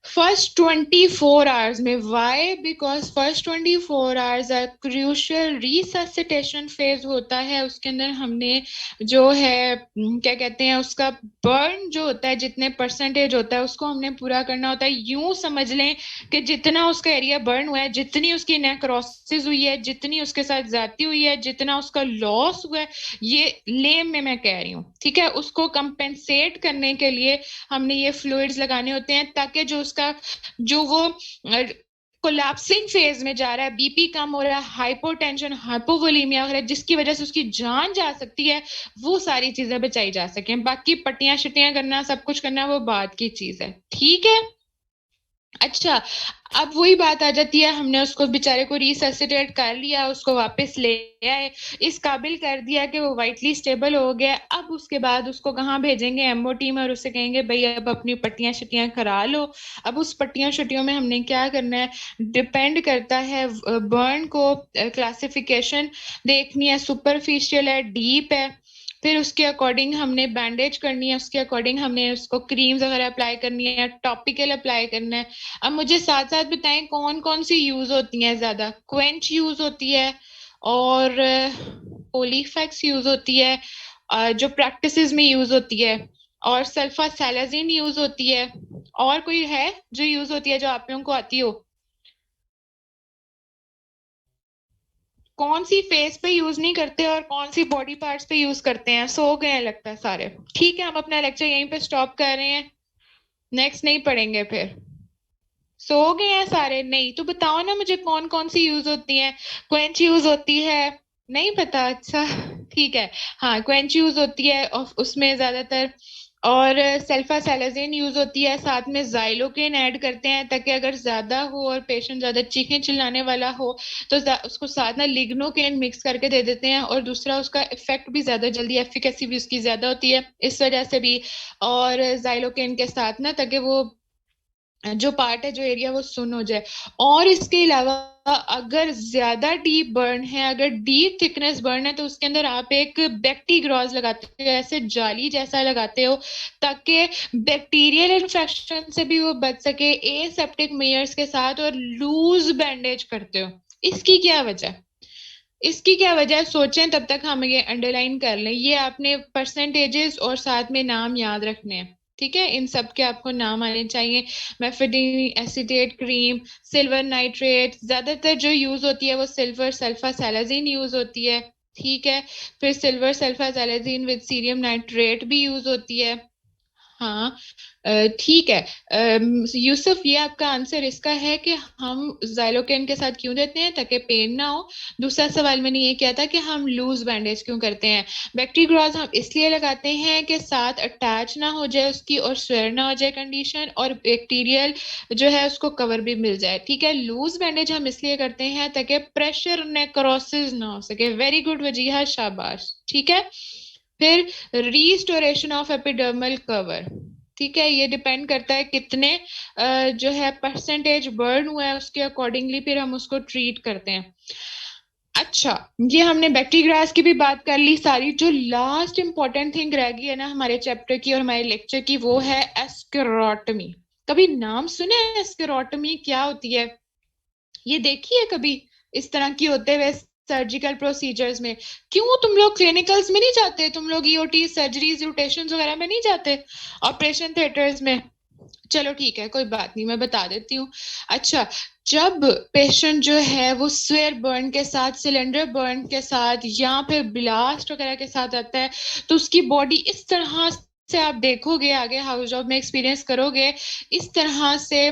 फर्स्ट 24 आवर्स में, why? Because first 24 hours are crucial resuscitation phase होता है। उसके अंदर हमने जो है क्या कहते हैं, उसका बर्न जो होता है, जितने परसेंटेज होता है उसको हमने पूरा करना होता है। यूं समझ लें कि जितना उसका एरिया बर्न हुआ है, जितनी उसकी नेक्रोसिस हुई है, जितनी उसके साथ ज्यादती हुई है, जितना उसका लॉस हुआ है, ये लेम में मैं कह रही हूँ, ठीक है, उसको कंपेंसेट करने के लिए हमने ये फ्लूइड्स लगाने होते हैं, ताकि जो उसका जो वो कोलैप्सिंग फेज में जा रहा है, बीपी कम हो रहा है, हाइपोटेंशन, हाइपोवोलीमिया वगैरह, जिसकी वजह से उसकी जान जा सकती है, वो सारी चीजें बचाई जा सके। बाकी पट्टियां शटियां करना, सब कुछ करना, वो बात की चीज है, ठीक है। अच्छा, अब वही बात आ जाती है, हमने उसको बेचारे को रिससिटेट कर लिया, उसको वापस ले आए, इस काबिल कर दिया कि वो वाइटली स्टेबल हो गया। अब उसके बाद उसको कहाँ भेजेंगे? एमओटी में, और उससे कहेंगे भाई अब अपनी पट्टियां शटियां करा लो। अब उस पट्टियां शटियों में हमने क्या करना है, डिपेंड करता है बर्न को, क्लासिफिकेशन देखनी है, सुपरफिशियल है, डीप है, फिर उसके अकॉर्डिंग हमने बैंडेज करनी है, उसके अकॉर्डिंग हमने उसको क्रीम्स वगैरह अप्लाई करनी है, टॉपिकल अप्लाई करना है। अब मुझे साथ साथ बताएं कौन कौन सी यूज होती हैं ज्यादा? क्वेंच यूज होती है, और पोलीफैक्स यूज होती है, जो प्रैक्टिसेस में यूज होती है, और सल्फा सैलाजिन यूज होती है। और कोई है जो यूज होती है जो आप लोगों को आती हो? कौन सी फेस पे यूज नहीं करते और कौन सी बॉडी पार्ट्स पे यूज करते हैं? सो गए हैं लगता है सारे। ठीक है, हम अपना लेक्चर यहीं पे स्टॉप कर रहे हैं, नेक्स्ट नहीं पढ़ेंगे फिर। सो गए हैं सारे? नहीं तो बताओ ना मुझे कौन कौन सी यूज होती है। क्वेंच यूज होती है? नहीं पता? अच्छा, ठीक है। हाँ, क्वेंच यूज होती है और उसमें ज्यादातर, और सल्फा सैलाजिन यूज होती है, साथ में जाइलोकेन ऐड करते हैं, ताकि अगर ज्यादा हो और पेशेंट ज्यादा चीखने चिल्लाने वाला हो तो उसको साथ ना लिग्नोकेन मिक्स करके दे देते हैं, और दूसरा उसका इफेक्ट भी ज्यादा जल्दी, एफिकेसी भी उसकी ज्यादा होती है, इस वजह से भी। और जाइलोकेन के साथ ना, ताकि वो जो पार्ट है, जो एरिया, वो सुन हो जाए। और इसके अलावा अगर ज्यादा डीप बर्न है, अगर डीप थिकनेस बर्न है, तो उसके अंदर आप एक बैक्टीग्रॉज लगाते हो, ऐसे जाली जैसा लगाते हो, ताकि बैक्टीरियल इन्फेक्शन से भी वो बच सके, एसेप्टिक मेयर्स के साथ, और लूज बैंडेज करते हो। इसकी क्या वजह? इसकी क्या वजह है? सोचें, तब तक हम ये अंडरलाइन कर लें। ये आपने परसेंटेजेस और साथ में नाम याद रखने हैं, ठीक है, इन सब के आपको नाम आने चाहिए। मेफेडिन एसीटेट क्रीम, सिल्वर नाइट्रेट, ज्यादातर जो यूज होती है वो सिल्वर सल्फा सैलाजिन यूज होती है, ठीक है। फिर सिल्वर सल्फा सैलाजिन विद सीरियम नाइट्रेट भी यूज होती है। हाँ, ठीक है। यूसुफ, ये आपका आंसर इसका है कि हम जाइलोकेन के साथ क्यों देते हैं, ताकि पेन ना हो। दूसरा सवाल मैंने ये किया था कि हम लूज बैंडेज क्यों करते हैं। बैक्टीग्रॉज हम इसलिए लगाते हैं कि साथ अटैच ना हो जाए उसकी, और स्वेर ना हो जाए कंडीशन, और बैक्टीरियल जो है उसको कवर भी मिल जाए, ठीक है। लूज बैंडेज हम इसलिए करते हैं ताकि प्रेशर नेक्रोसिस ना हो सके। वेरी गुड वजीहा, शाबाश, ठीक है। फिर रीस्टोरेशन ऑफ एपिडर्मल कवर, ठीक है, ये डिपेंड करता है कितने जो है परसेंटेज बर्न हुआ है, उसके अकॉर्डिंगली फिर हम उसको ट्रीट करते हैं। अच्छा, ये हमने बैक्टीग्रास की भी बात कर ली सारी। जो लास्ट इंपॉर्टेंट थिंग रह गई है ना हमारे चैप्टर की और हमारे लेक्चर की, वो है एस्केरोटमी। कभी नाम सुने हैं एस्केरोटमी क्या होती है? ये देखी है कभी इस तरह की होते हुए सर्जिकल प्रोसीजर्स में? क्यों तुम लोग क्लिनिकल्स में नहीं जाते? तुम लोग ईओटी सर्जरीज रोटेशंस वगैरह में नहीं जाते? ऑपरेशन थिएटर्स में? चलो ठीक है, कोई बात नहीं, मैं बता देती हूँ। अच्छा, जब पेशेंट जो है वो स्वेयर बर्न के साथ, सिलेंडर बर्न के साथ या फिर ब्लास्ट वगैरह के साथ आता है, तो उसकी बॉडी इस तरह से आप देखोगे, आगे हाउस जॉब में एक्सपीरियंस करोगे, इस तरह से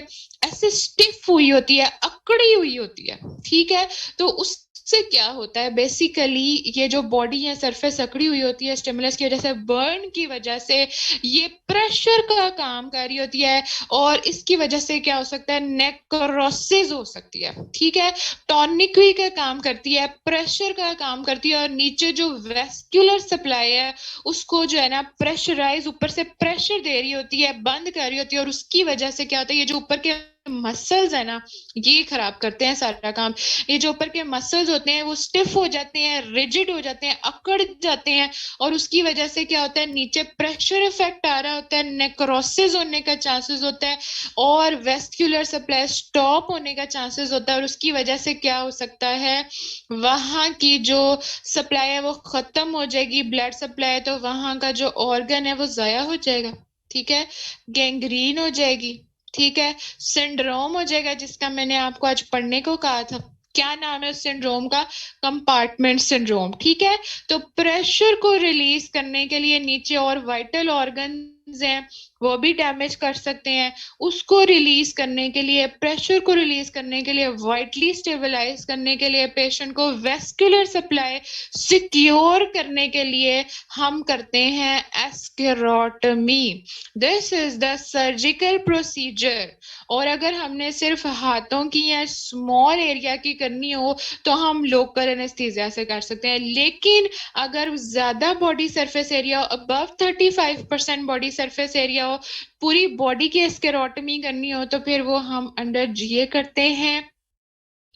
ऐसे स्टिफ हुई होती है, अकड़ी हुई होती है। ठीक है, तो उससे क्या होता है बेसिकली, ये जो बॉडी है सरफेस अकड़ी हुई होती है स्टिमुलस की वजह से, बर्न की वजह से, ये प्रेशर का काम कर रही होती है और इसकी वजह से क्या हो सकता है, नेक्रोसिस हो सकती है। ठीक है, टॉनिक का काम करती है, प्रेशर का काम करती है, और नीचे जो वेस्क्यूलर सप्लाई है उसको जो है ना प्रेशराइज, ऊपर से प्रेशर दे रही होती है, बंद कर रही होती है, और उसकी वजह से क्या होता है, ये जो ऊपर के मसल्स है ना, ये खराब करते हैं सारा काम। ये जो ऊपर के मसल्स होते हैं वो स्टिफ हो जाते हैं, रिजिड हो जाते हैं, अकड़ जाते हैं, और उसकी वजह से क्या होता है, नीचे प्रेशर इफेक्ट आ रहा होता है, नेक्रोसिस होने का चांसेस होता है, और वेस्क्यूलर सप्लाई स्टॉप होने का चांसेस होता है, और उसकी वजह से क्या हो सकता है, वहां की जो सप्लाई है वो खत्म हो जाएगी, ब्लड सप्लाई, तो वहां का जो ऑर्गन है वो जाया हो जाएगा। ठीक है, गैंग्रीन हो जाएगी। ठीक है, सिंड्रोम हो जाएगा, जिसका मैंने आपको आज पढ़ने को कहा था। क्या नाम है उस सिंड्रोम का? Compartment syndrome. ठीक है, तो प्रेशर को रिलीज करने के लिए नीचे और वाइटल ऑर्गन्स हैं वो भी डैमेज कर सकते हैं। उसको रिलीज करने के लिए, प्रेशर को रिलीज करने के लिए, वाइटली स्टेबलाइज करने के लिए, पेशेंट को वेस्कुलर सप्लाई सिक्योर करने के लिए हम करते हैं escharotomy. This is the surgical procedure. और अगर हमने सिर्फ हाथों की या स्मॉल एरिया की करनी हो तो हम लोकल एनेस्थीसिया से कर सकते हैं, लेकिन अगर ज्यादा body surface area, above 35% body surface area हो, पूरी बॉडी की स्क्लेरोटमी करनी हो, तो फिर वो हम अंडर जीए करते हैं।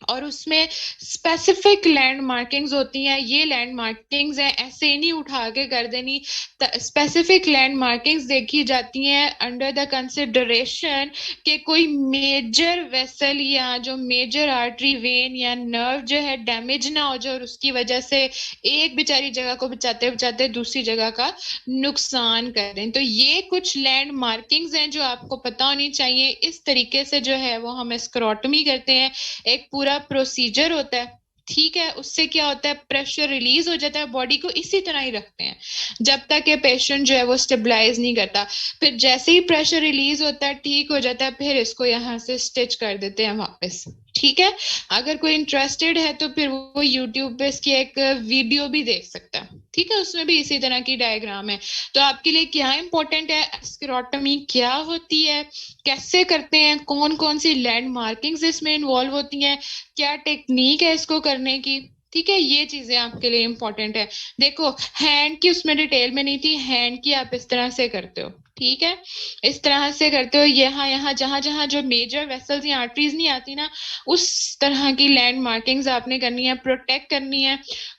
और उसमें स्पेसिफिक लैंड मार्किंग्स होती हैं। ये लैंड मार्किंग्स हैं, ऐसे ही नहीं उठा के कर देनी। स्पेसिफिक लैंड मार्किंग्स देखी जाती हैं अंडर द कंसिडरेशन कि कोई मेजर वेसल या जो मेजर आर्टरी, वेन या नर्व जो है डैमेज ना हो जाए, और उसकी वजह से एक बेचारी जगह को बचाते बचाते दूसरी जगह का नुकसान कर दें। तो ये कुछ लैंड मार्किंग्स हैं जो आपको पता होनी चाहिए। इस तरीके से जो है वो हम स्क्रोटमी करते हैं। एक पूरा प्रोसीजर होता है। ठीक है, उससे क्या होता है, प्रेशर रिलीज हो जाता है, बॉडी को इसी तरह ही रखते हैं जब तक ये पेशेंट जो है वो स्टेबलाइज नहीं करता। फिर जैसे ही प्रेशर रिलीज होता है, ठीक हो जाता है, फिर इसको यहाँ से स्टिच कर देते हैं वापस। ठीक है, अगर कोई इंटरेस्टेड है तो फिर वो यूट्यूब पे इसकी एक वीडियो भी देख सकता है। ठीक है, उसमें भी इसी तरह की डायग्राम है। तो आपके लिए क्या इंपॉर्टेंट है, स्क्लेरोटमी क्या होती है, कैसे करते हैं, कौन कौन सी लैंड मार्किंग्स इसमें इन्वॉल्व होती हैं, क्या टेक्निक है इसको करने की। ठीक है, ये चीजें आपके लिए इंपॉर्टेंट है। देखो, हैंड की उसमें डिटेल में नहीं थी, हैंड की आप इस तरह से करते हो। ठीक है, इस तरह से करते हो, यहाँ यहाँ जहां जहां जो मेजर वेसल्स या आर्टरीज नहीं आती ना, उस तरह की लैंड मार्किंग्स आपने करनी है, प्रोटेक्ट करनी है।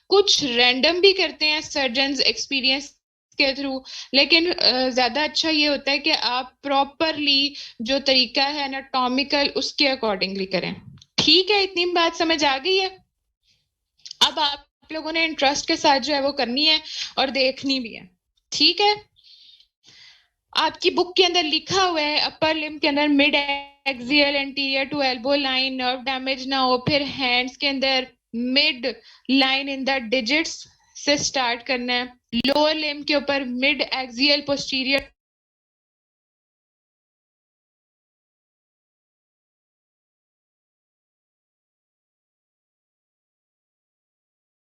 कुछ रैंडम भी करते हैं सर्जन एक्सपीरियंस के थ्रू, लेकिन ज्यादा अच्छा ये होता है कि आप प्रॉपरली जो तरीका है एनाटॉमिकल उसके अकॉर्डिंगली करें। ठीक है, इतनी बात समझ आ गई है? अब आप लोगों ने इंटरेस्ट के साथ जो है वो करनी है और देखनी भी है। ठीक है, आपकी बुक के अंदर लिखा हुआ है अपर लिम के अंदर mid axial anterior to elbow line, nerve damage ना हो। फिर हैंड्स के अंदर mid line in the digits से स्टार्ट करना है। लोअर लिम के ऊपर mid axial posterior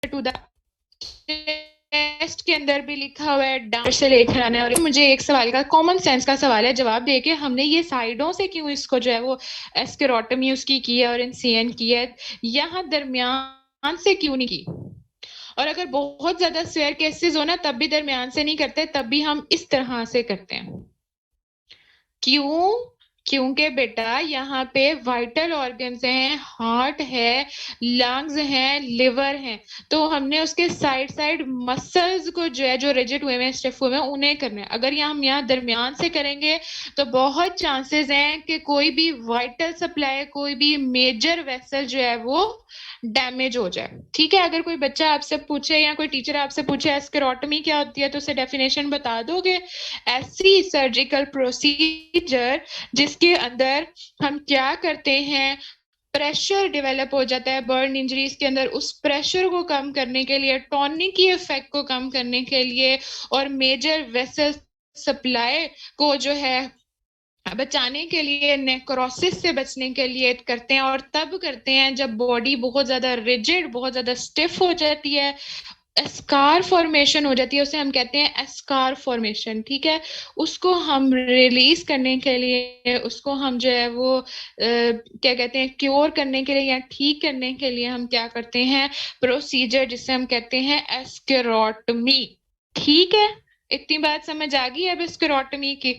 to the test के अंदर भी लिखा हुआ है डाउन से लेकर आना है। और मुझे एक सवाल का, कॉमन सेंस का सवाल है, जवाब देके हमने ये साइडों से क्यों इसको जो है वो एस्केरोटमी उसकी की है और इनसीएन की है, यहाँ दरमियान से क्यों नहीं की? और अगर बहुत ज्यादा स्वेयर केसेस हो ना, तब भी दरमियान से नहीं करते, तब भी हम इस तरह से करते हैं। क्यों? क्योंकि बेटा यहाँ पे वाइटल ऑर्गन्स हैं, हार्ट है, लंग्स हैं, लिवर हैं, तो हमने उसके साइड साइड मसल्स को जो है, जो रिजिड हुए हैं, स्टिफ हुए हैं, उन्हें करना है। अगर हम यहाँ दरमियान से करेंगे तो बहुत चांसेस हैं कि कोई भी वाइटल सप्लाई, कोई भी मेजर वेसल जो है वो डैमेज हो जाए। ठीक है, अगर कोई बच्चा आपसे पूछे या कोई टीचर आपसे पूछे एस्क्लेरोटमी क्या होती है, तो उसे डेफिनेशन बता दोगे? ऐसी सर्जिकल प्रोसीजर जिसके अंदर हम क्या करते हैं, प्रेशर डेवलप हो जाता है बर्न इंजरीज के अंदर, उस प्रेशर को कम करने के लिए, टॉनिक की इफेक्ट को कम करने के लिए, और मेजर वेसल सप्लाई को जो है बचाने के लिए, नेक्रोसिस से बचने के लिए करते हैं। और तब करते हैं जब बॉडी बहुत ज्यादा रिजिड, बहुत ज्यादा स्टिफ हो जाती है, एस्कार फॉर्मेशन हो जाती है, उसे हम कहते हैं एस्कार फॉर्मेशन। ठीक है, उसको हम रिलीज करने के लिए, उसको हम जो है वो क्या कहते हैं, क्योर करने के लिए या ठीक करने के लिए हम क्या करते हैं, प्रोसीजर जिसे हम कहते हैं एस्क्लेरोटमी। ठीक है, इतनी बात समझ आ गई अब एस्क्लेरोटमी की?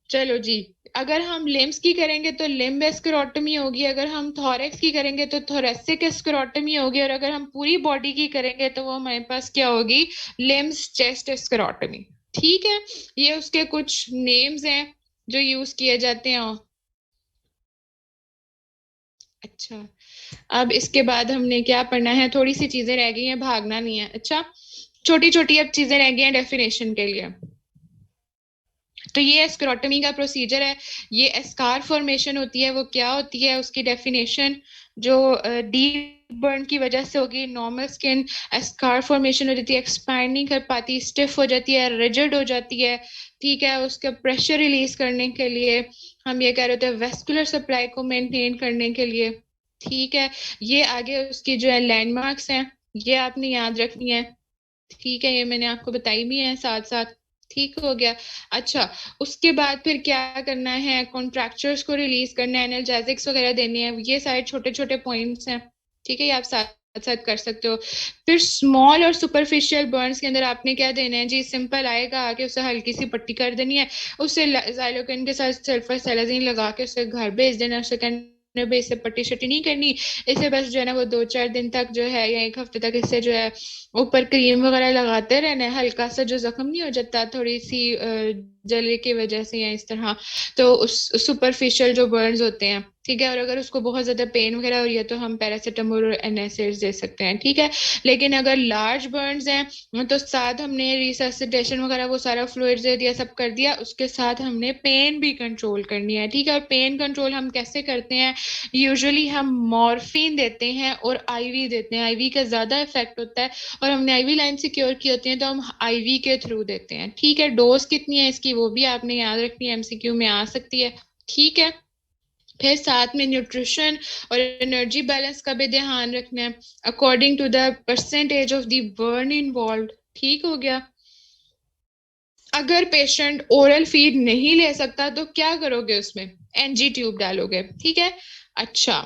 चलो जी, अगर हम लिम्स की करेंगे तो लिम्ब स्क्लेरोटमी होगी, अगर हम थोरेक्स की करेंगे तो थोरेसिक स्क्लेरोटमी होगी, और अगर हम पूरी बॉडी की करेंगे तो वो हमारे पास क्या होगी, लिम्स चेस्ट स्क्लेरोटमी। ठीक है, ये उसके कुछ नेम्स हैं जो यूज किए जाते हैं। अच्छा, अब इसके बाद हमने क्या पढ़ना है, थोड़ी सी चीजें रह गई हैं, भागना नहीं है। अच्छा, छोटी छोटी अब चीजें रह गई हैं डेफिनेशन के लिए। तो ये स्क्रोटमी का प्रोसीजर है, ये एस्कार फॉर्मेशन होती है, वो क्या होती है, उसकी डेफिनेशन जो डीप बर्न की वजह से होगी, नॉर्मल स्किन एस्कार फॉर्मेशन हो जाती है, एक्सपैंड नहीं कर पाती, स्टिफ हो जाती है, रिजिड हो जाती है। ठीक है, उसका प्रेशर रिलीज करने के लिए हम ये कह रहे थे, वेस्कुलर सप्लाई को मेंटेन करने के लिए। ठीक है, ये आगे उसकी जो है लैंडमार्क्स हैं, ये आपने याद रखनी है। ठीक है, ये मैंने आपको बताई भी है साथ साथ। ठीक हो गया। अच्छा, उसके बाद फिर क्या करना है, कॉन्ट्रैक्चर्स को रिलीज करना है, एनाल्जेसिक्स वगैरह देने हैं, ये सारे छोटे छोटे पॉइंट्स हैं। ठीक है, ये आप साथ साथ कर सकते हो। फिर स्मॉल और सुपरफिशियल बर्न्स के अंदर आपने क्या देना है जी, सिंपल आएगा, आके उसे हल्की सी पट्टी कर देनी है, उसे ज़ाइलोकेन के साथ सल्फर सैलाजीन लगा के उसे घर भेज देना, उसे कहना भाई इसे पट्टी शट्टी नहीं करनी, इसे बस जो है ना वो 2-4 दिन तक जो है, या 1 हफ्ते तक इसे जो है ऊपर क्रीम वगैरह लगाते रहना है, हल्का सा जो जख्म नहीं हो जाता थोड़ी सी जले की वजह से या इस तरह, तो उस सुपरफिशियल जो बर्न्स होते हैं। ठीक है, और अगर उसको बहुत ज्यादा पेन वगैरह हो रही है तो हम पैरासीटामोल और एनएसएड्स दे सकते हैं। ठीक है, लेकिन अगर लार्ज बर्न्स हैं तो साथ हमने रिससिटेशन वगैरह वो सारा फ्लूइड्स दे दिया, सब कर दिया, उसके साथ हमने पेन भी कंट्रोल करनी है। ठीक है, और पेन कंट्रोल हम कैसे करते हैं, यूजुअली हम मॉर्फिन देते हैं और आईवी देते हैं, आईवी का ज्यादा इफेक्ट होता है, और हमने आईवी लाइन सिक्योर की होती है तो हम आईवी के थ्रू देते हैं। ठीक है, डोज कितनी है इसकी वो भी आपने याद रखनी है, एमसीक्यू में आ सकती है। ठीक है, फिर साथ में न्यूट्रिशन और एनर्जी बैलेंस का भी ध्यान रखना है, according to the percentage of the burn involve. ठीक हो गया। अगर पेशेंट ओरल फीड नहीं ले सकता तो क्या करोगे, उसमें एनजी ट्यूब डालोगे। ठीक है, अच्छा,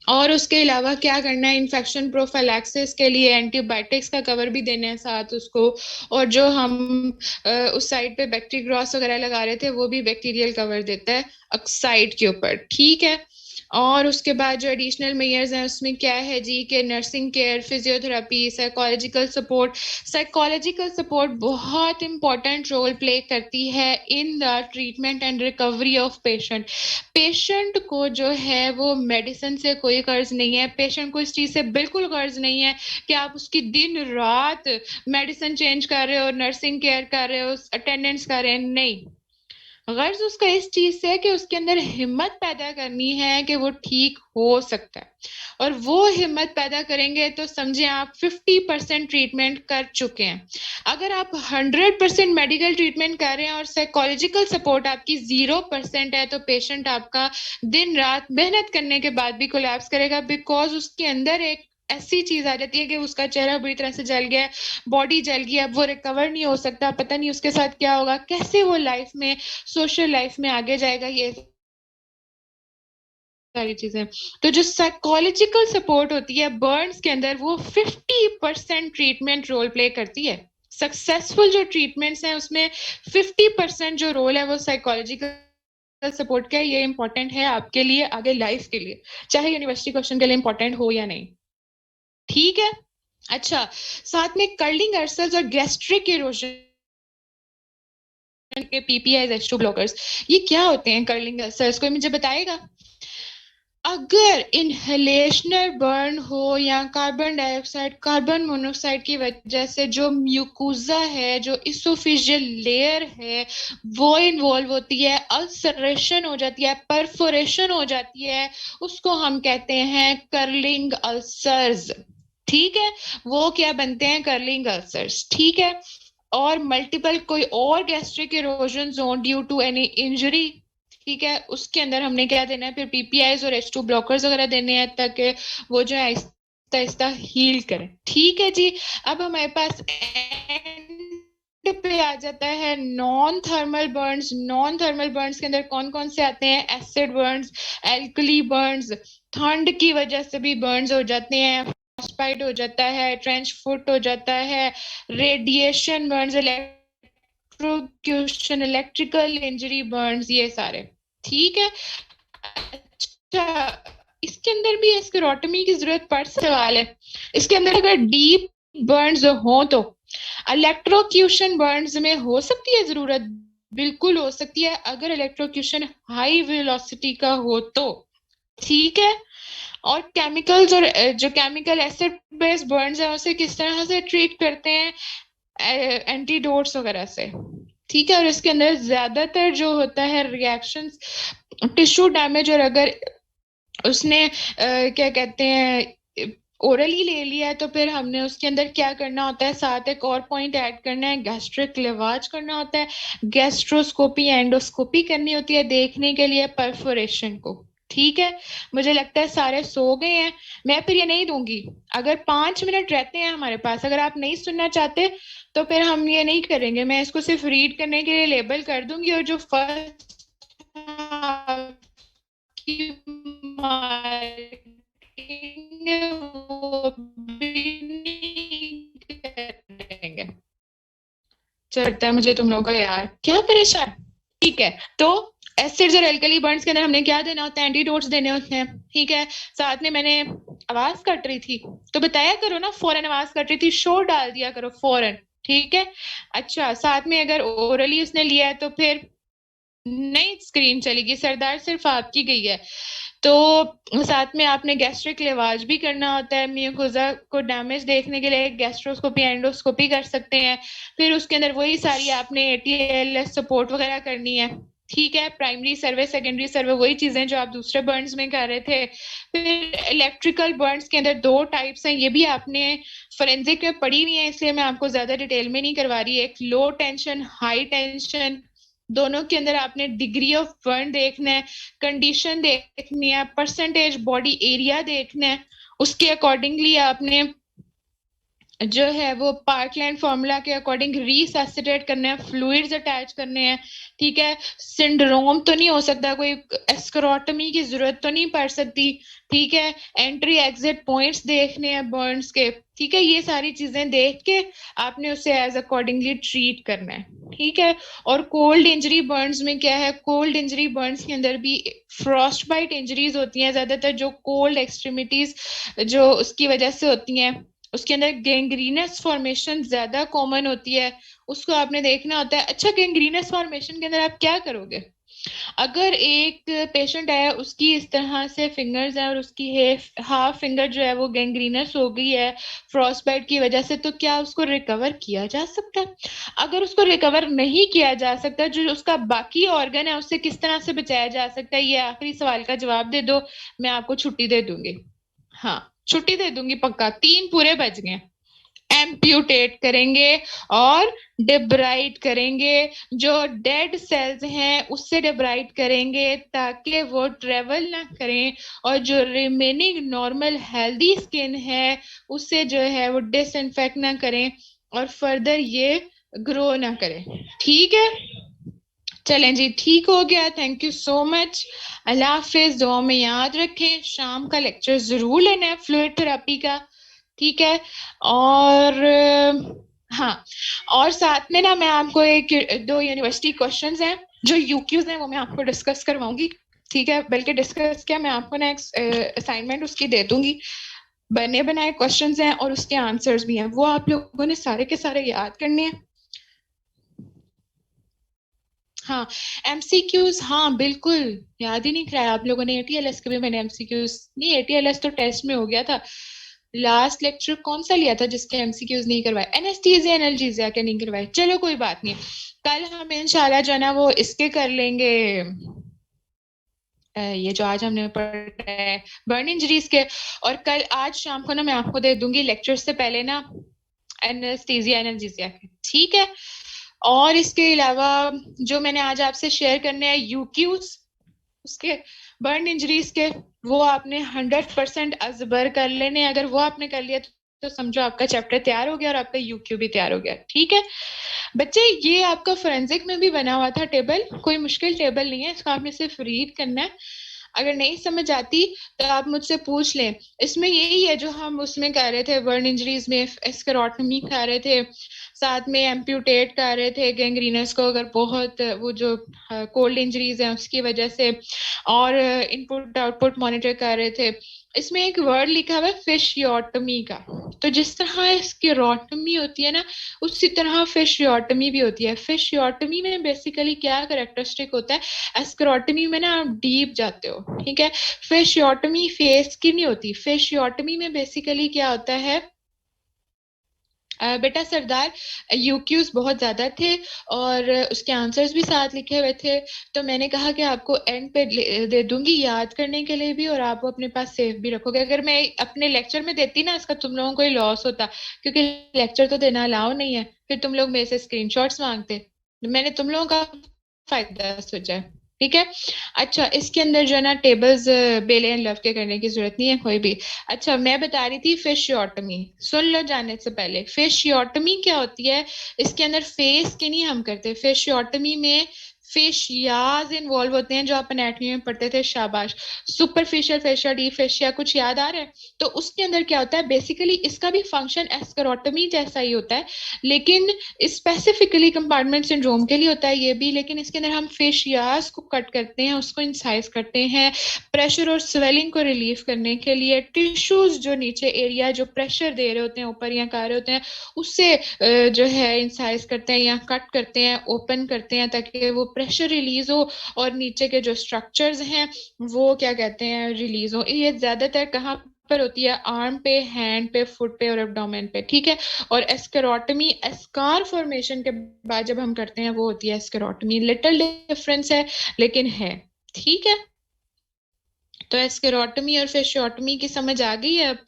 और उसके अलावा क्या करना है, इन्फेक्शन प्रोफाइलैक्सिस के लिए एंटीबायोटिक्स का कवर भी देना है साथ उसको, और जो हम उस साइड पे बैक्टीरियाग्रॉस वगैरह लगा रहे थे वो भी बैक्टीरियल कवर देता है साइड के ऊपर। ठीक है, और उसके बाद जो एडिशनल मेयर्स हैं उसमें क्या है जी, कि nursing care, physiotherapy, psychological support. Psychological support बहुत इंपॉर्टेंट रोल प्ले करती है in the treatment and recovery of patient. Patient को जो है वो मेडिसिन से कोई कर्ज नहीं है, पेशेंट को इस चीज से बिल्कुल कर्ज नहीं है कि आप उसकी दिन रात मेडिसिन चेंज कर रहे हो, नर्सिंग केयर कर रहे हो, अटेंडेंस कर रहे हैं, नहीं। गर्ज उसका इस चीज से कि उसके अंदर हिम्मत पैदा करनी है कि वो ठीक हो सकता है, और वो हिम्मत पैदा करेंगे तो समझे आप 50% ट्रीटमेंट कर चुके हैं। अगर आप 100% मेडिकल ट्रीटमेंट कर रहे हैं और साइकोलॉजिकल सपोर्ट आपकी 0% है, तो पेशेंट आपका दिन रात मेहनत करने के बाद भी कोलैप्स करेगा, बिकॉज उसके अंदर एक ऐसी चीज आ जाती है कि उसका चेहरा बुरी तरह से जल गया है, बॉडी जल गई है, अब वो रिकवर नहीं हो सकता, पता नहीं उसके साथ क्या होगा, कैसे वो लाइफ में, सोशल लाइफ में आगे जाएगा, ये सारी चीजें। तो जो साइकोलॉजिकल सपोर्ट होती है बर्न्स के अंदर, वो 50% ट्रीटमेंट रोल प्ले करती है। सक्सेसफुल जो ट्रीटमेंट्स हैं उसमें 50% जो रोल है वो साइकोलॉजिकल सपोर्ट का है। ये इंपॉर्टेंट है आपके लिए आगे लाइफ के लिए, चाहे यूनिवर्सिटी क्वेश्चन के लिए इंपॉर्टेंट हो या नहीं। ठीक है। अच्छा, साथ में कर्लिंग अल्सर्स और गैस्ट्रिक इरोजन के पीपीआई H2 ब्लॉकर्स, ये क्या होते हैं कर्लिंग अल्सर्स, कोई मुझे बताएगा? अगर इनहेलेशनल बर्न हो या कार्बन डाइऑक्साइड कार्बन मोनोऑक्साइड की वजह से जो म्यूकोजा है, जो इसोफेजियल लेयर है, वो इन्वॉल्व होती है, अल्सरेशन हो जाती है, परफोरेशन हो जाती है, उसको हम कहते हैं कर्लिंग अल्सर्स। ठीक है, वो क्या बनते हैं? Curling ulcers. ठीक है। और मल्टीपल कोई और गैस्ट्रिक इरोजन हो ड्यू टू एनी इंजरी, ठीक है, उसके अंदर हमने क्या देना है? फिर पीपीआईज और H2 ब्लॉकर्स वगैरह देने हैं ताकि वो जो है आहिस्ता आहिस्ता हील करें। ठीक है जी। अब हमारे पास एंड पे आ जाता है non thermal Burns. Non thermal Burns के अंदर कौन कौन से आते हैं? एसिड बर्न्स, एल्कली बर्न्स, ठंड की वजह से भी बर्न्स हो जाते हैं, फ्रॉस्टबाइट हो जाता है, ट्रेंच फुट हो जाता है, radiation Burns, electrocution, electrical injury Burns, ये सारे। ठीक है। अच्छा, इसके अंदर भी स्क्लेरोटमी की जरूरत पड़ सवाल है। इसके अंदर अगर डीप बर्न्स हो तो इलेक्ट्रोक्यूशन बर्न्स में हो सकती है जरूरत, बिल्कुल हो सकती है अगर इलेक्ट्रोक्यूशन हाई वेलोसिटी का हो तो। ठीक है। और केमिकल्स और जो केमिकल एसिड बेस्ड बर्न्स है उसे किस तरह से ट्रीट करते हैं? एंटीडोट्स वगैरह से। ठीक है। और इसके अंदर ज्यादातर जो होता है रिएक्शंस टिश्यू डैमेज, और अगर उसने क्या कहते हैं ओरली ले लिया है तो फिर हमने उसके अंदर क्या करना होता है? साथ एक और पॉइंट ऐड करना है, गैस्ट्रिक लेवाज करना होता है, गैस्ट्रोस्कोपी एंडोस्कोपी करनी होती है देखने के लिए परफोरेशन को। ठीक है। मुझे लगता है सारे सो गए हैं। मैं फिर ये नहीं दूंगी, अगर 5 मिनट रहते हैं हमारे पास, अगर आप नहीं सुनना चाहते तो फिर हम ये नहीं करेंगे, मैं इसको सिर्फ रीड करने के लिए लेबल कर दूंगी, और जो फर्स्ट वो भी नहीं करेंगे। चलता है मुझे तुम लोगों का यार, क्या परेशान। ठीक है। तो एसिड्स और एल्कली बर्न्स के अंदर हमने क्या देना होता है? एंटीडोट्स देने होते हैं। ठीक है। साथ में मैंने आवाज कट रही थी तो बताया करो ना, फौरन आवाज कट रही थी शोर डाल दिया करो फौरन। ठीक है। अच्छा, साथ में अगर ओरली उसने लिया है तो फिर नहीं स्क्रीन चलेगी, सरदार सिर्फ आपकी गई है। तो साथ में आपने गैस्ट्रिक लेवाज भी करना होता है, म्यूकोजा को डैमेज देखने के लिए गैस्ट्रोस्कोपी एंडोस्कोपी कर सकते हैं। फिर उसके अंदर वही सारी आपने ATLS सपोर्ट वगैरह करनी है। ठीक है। प्राइमरी सर्वे, सेकेंडरी सर्वे, वही चीजें जो आप दूसरे बर्न्स में कर रहे थे। फिर इलेक्ट्रिकल बर्न्स के अंदर 2 टाइप्स हैं, ये भी आपने फोरेंसिक में पढ़ी हुई है, इसलिए मैं आपको ज्यादा डिटेल में नहीं करवा रही। एक लो टेंशन, हाई टेंशन, दोनों के अंदर आपने डिग्री ऑफ बर्न देखना है, कंडीशन देखनी है, परसेंटेज बॉडी एरिया देखना है, उसके अकॉर्डिंगली आपने जो है वो पार्कलैंड फॉर्मूला के अकॉर्डिंग रिसैसिटेट करना है, फ्लूइड्स अटैच करने हैं। ठीक है। सिंड्रोम तो नहीं हो सकता, कोई एस्क्रोटमी की जरूरत तो नहीं पड़ सकती। ठीक है। एंट्री एग्जिट पॉइंट्स देखने हैं बर्न्स के। ठीक है। ये सारी चीजें देख के आपने उसे एज अकॉर्डिंगली ट्रीट करना है। ठीक है। और कोल्ड इंजरी बर्न्स में क्या है? कोल्ड इंजरी बर्न्स के अंदर भी फ्रॉस्ट बाइट इंजरीज होती हैं ज्यादातर, जो कोल्ड एक्सट्रीमिटीज जो उसकी वजह से होती हैं, उसके अंदर गैंग्रीनस फॉर्मेशन ज्यादा कॉमन होती है, उसको आपने देखना होता है। अच्छा, गैंग्रीनस फॉर्मेशन के अंदर आप क्या करोगे? अगर एक पेशेंट है, उसकी इस तरह से फिंगर्स हैं और उसकी हाफ फिंगर जो है वो गैंग्रीनस हो गई है फ्रॉस्टबाइट की वजह से, तो क्या उसको रिकवर किया जा सकता है? अगर उसको रिकवर नहीं किया जा सकता, जो उसका बाकी ऑर्गन है उससे किस तरह से बचाया जा सकता है? ये आखिरी सवाल का जवाब दे दो, मैं आपको छुट्टी दे दूंगी। हाँ, छुट्टी दे दूंगी पक्का, 3 पूरे बज गए। एम्प्यूटेट करेंगे और डिब्राइट करेंगे, जो डेड सेल्स हैं उससे डिब्राइट करेंगे ताकि वो ट्रेवल ना करें, और जो रिमेनिंग नॉर्मल हेल्दी स्किन है उससे जो है वो डिसइंफेक्ट ना करें और फर्दर ये ग्रो ना करें। ठीक है। चलें जी, ठीक हो गया। Thank you so much. अल्लाह हाफिज। दुआ में याद रखें, शाम का लेक्चर जरूर लेना है फ्लूइड थेरेपी का। ठीक है। और हाँ, और साथ में ना मैं आपको एक 2 यूनिवर्सिटी क्वेश्चंस हैं जो यूक्यूज हैं वो मैं आपको डिस्कस करवाऊंगी, ठीक है? बल्कि डिस्कस क्या, मैं आपको ना एक असाइनमेंट उसकी दे दूंगी, बने बनाए क्वेश्चंस हैं और उसके आंसर्स भी हैं, वो आप लोगों ने सारे के सारे याद करने हैं। हाँ, एमसीक्यूज, हाँ बिल्कुल, याद ही नहीं कराया आप लोगों ने। एटीएलएस के भी मैंने एमसीक्यूज, नहीं एटीएलएस तो टेस्ट में हो गया था। लास्ट लेक्चर कौन सा लिया था जिसके एमसीक्यूज नहीं करवाए? एनेस्थीसिया एनाल्जेसिया के नहीं करवाए, चलो कोई बात नहीं। कल हम इंशाल्लाह जो है ना वो इसके कर लेंगे, ये जो आज हमने पढ़ा है बर्न इंजरीज के। और कल आज शाम को ना मैं आपको दे दूंगी लेक्चर से पहले ना एनेस्थीसिया एनाल्जेसिया के, ठीक है? और इसके अलावा जो मैंने आज आपसे शेयर करने हैं यूक्यूज उसके, बर्न इंजरीज के, वो आपने 100% अजबर कर लेने। अगर वो आपने कर लिया तो समझो आपका चैप्टर तैयार हो गया और आपका यूक्यू भी तैयार हो गया, ठीक है बच्चे? ये आपका फोरेंसिक में भी बना हुआ था टेबल, कोई मुश्किल टेबल नहीं है, इसको आपने सिर्फ रीड करना है। अगर नहीं समझ आती तो आप मुझसे पूछ लें। इसमें यही है जो हम उसमें कह रहे थे, बर्न इंजरीज में एस्केरोटमी कह रहे थे, साथ में एम्प्यूटेट कर रहे थे गैंग्रीनस को, अगर बहुत वो जो कोल्ड इंजरीज है उसकी वजह से, और इनपुट आउटपुट मॉनिटर कर रहे थे। इसमें एक वर्ड लिखा हुआ है फिशियोटमी का, तो जिस तरह स्क्लेरोटमी होती है ना, उसी तरह फिशियोटमी भी होती है। फिशियोटमी में बेसिकली क्या करेक्टरिस्टिक होता है, एस्क्लेरोटमी में ना आप डीप जाते हो, ठीक है? फिशियोटमी फेस की नहीं होती। फिशियोटमी में बेसिकली क्या होता है, बेटा सरदार, यूक्यूज बहुत ज्यादा थे और उसके आंसर्स भी साथ लिखे हुए थे, तो मैंने कहा कि आपको एंड पे दे दूंगी याद करने के लिए भी, और आप वो अपने पास सेव भी रखोगे। अगर मैं अपने लेक्चर में देती ना, इसका तुम लोगों को ही लॉस होता, क्योंकि लेक्चर तो देना अलाउ नहीं है, फिर तुम लोग मेरे से स्क्रीनशॉट्स मांगते, मैंने तुम लोगों का फायदा सोचा है, ठीक है? अच्छा, इसके अंदर जो है ना टेबल्स बेले एंड लव के करने की जरूरत नहीं है कोई भी। अच्छा, मैं बता रही थी फिशियोटमी, सुन लो जाने से पहले, फिशियोटमी क्या होती है? इसके अंदर फेस की नहीं हम करते, फिशियोटमी में फेशियाज इन्वॉल्व होते हैं, जो आप एनाटॉमी में पढ़ते थे, शाबाश। सुपरफिशियल फेशिया, डी फेशिया, कुछ याद आ रहा है? तो उसके अंदर क्या होता है, बेसिकली इसका भी फंक्शन एस्करोटमी जैसा ही होता है, लेकिन स्पेसिफिकली कंपार्टमेंट सिंड्रोम के लिए होता है ये भी। लेकिन इसके अंदर हम फेशियाज को कट करते हैं, उसको इंसाइज करते हैं प्रेशर और स्वेलिंग को रिलीफ करने के लिए। टिश्यूज जो नीचे एरिया जो प्रेशर दे रहे होते हैं, ऊपर या कर रहे होते हैं, उससे जो है इंसाइज करते हैं या कट करते हैं, ओपन करते हैं, ताकि वो प्रेशर रिलीज हो और नीचे के जो स्ट्रक्चर्स हैं वो क्या कहते हैं, रिलीज हो। ये ज्यादातर कहाँ पर होती है, आर्म पे, हैंड पे, फुट पे और एब्डोमेन पे, ठीक है? और एस्केरोटमी स्कार फॉर्मेशन के बाद जब हम करते हैं वो होती है एस्केरोटमी। लिटिल डिफरेंस है लेकिन है, ठीक है? तो एस्केरोटमी और फेशियोटमी की समझ आ गई है अब?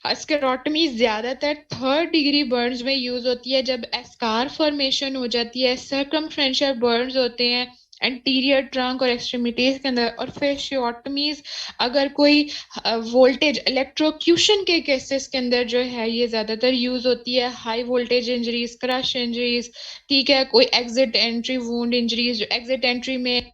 एस्केरोटमी ज्यादातर थर्ड डिग्री बर्न्स में यूज होती है, जब एस्कार फॉर्मेशन हो जाती है। सर्कमफ्रेंशियल बर्न्स होते हैं एंटीरियर ट्रंक और एक्सट्रीमिटीज के अंदर। और फेशियोटमीज अगर कोई वोल्टेज इलेक्ट्रोक्यूशन के केसेस के अंदर जो है ये ज्यादातर यूज होती है। High voltage injuries, crush injuries, ठीक है? कोई एग्जिट एंट्री वुंड इंजरीज, जो एग्जिट एंट्री में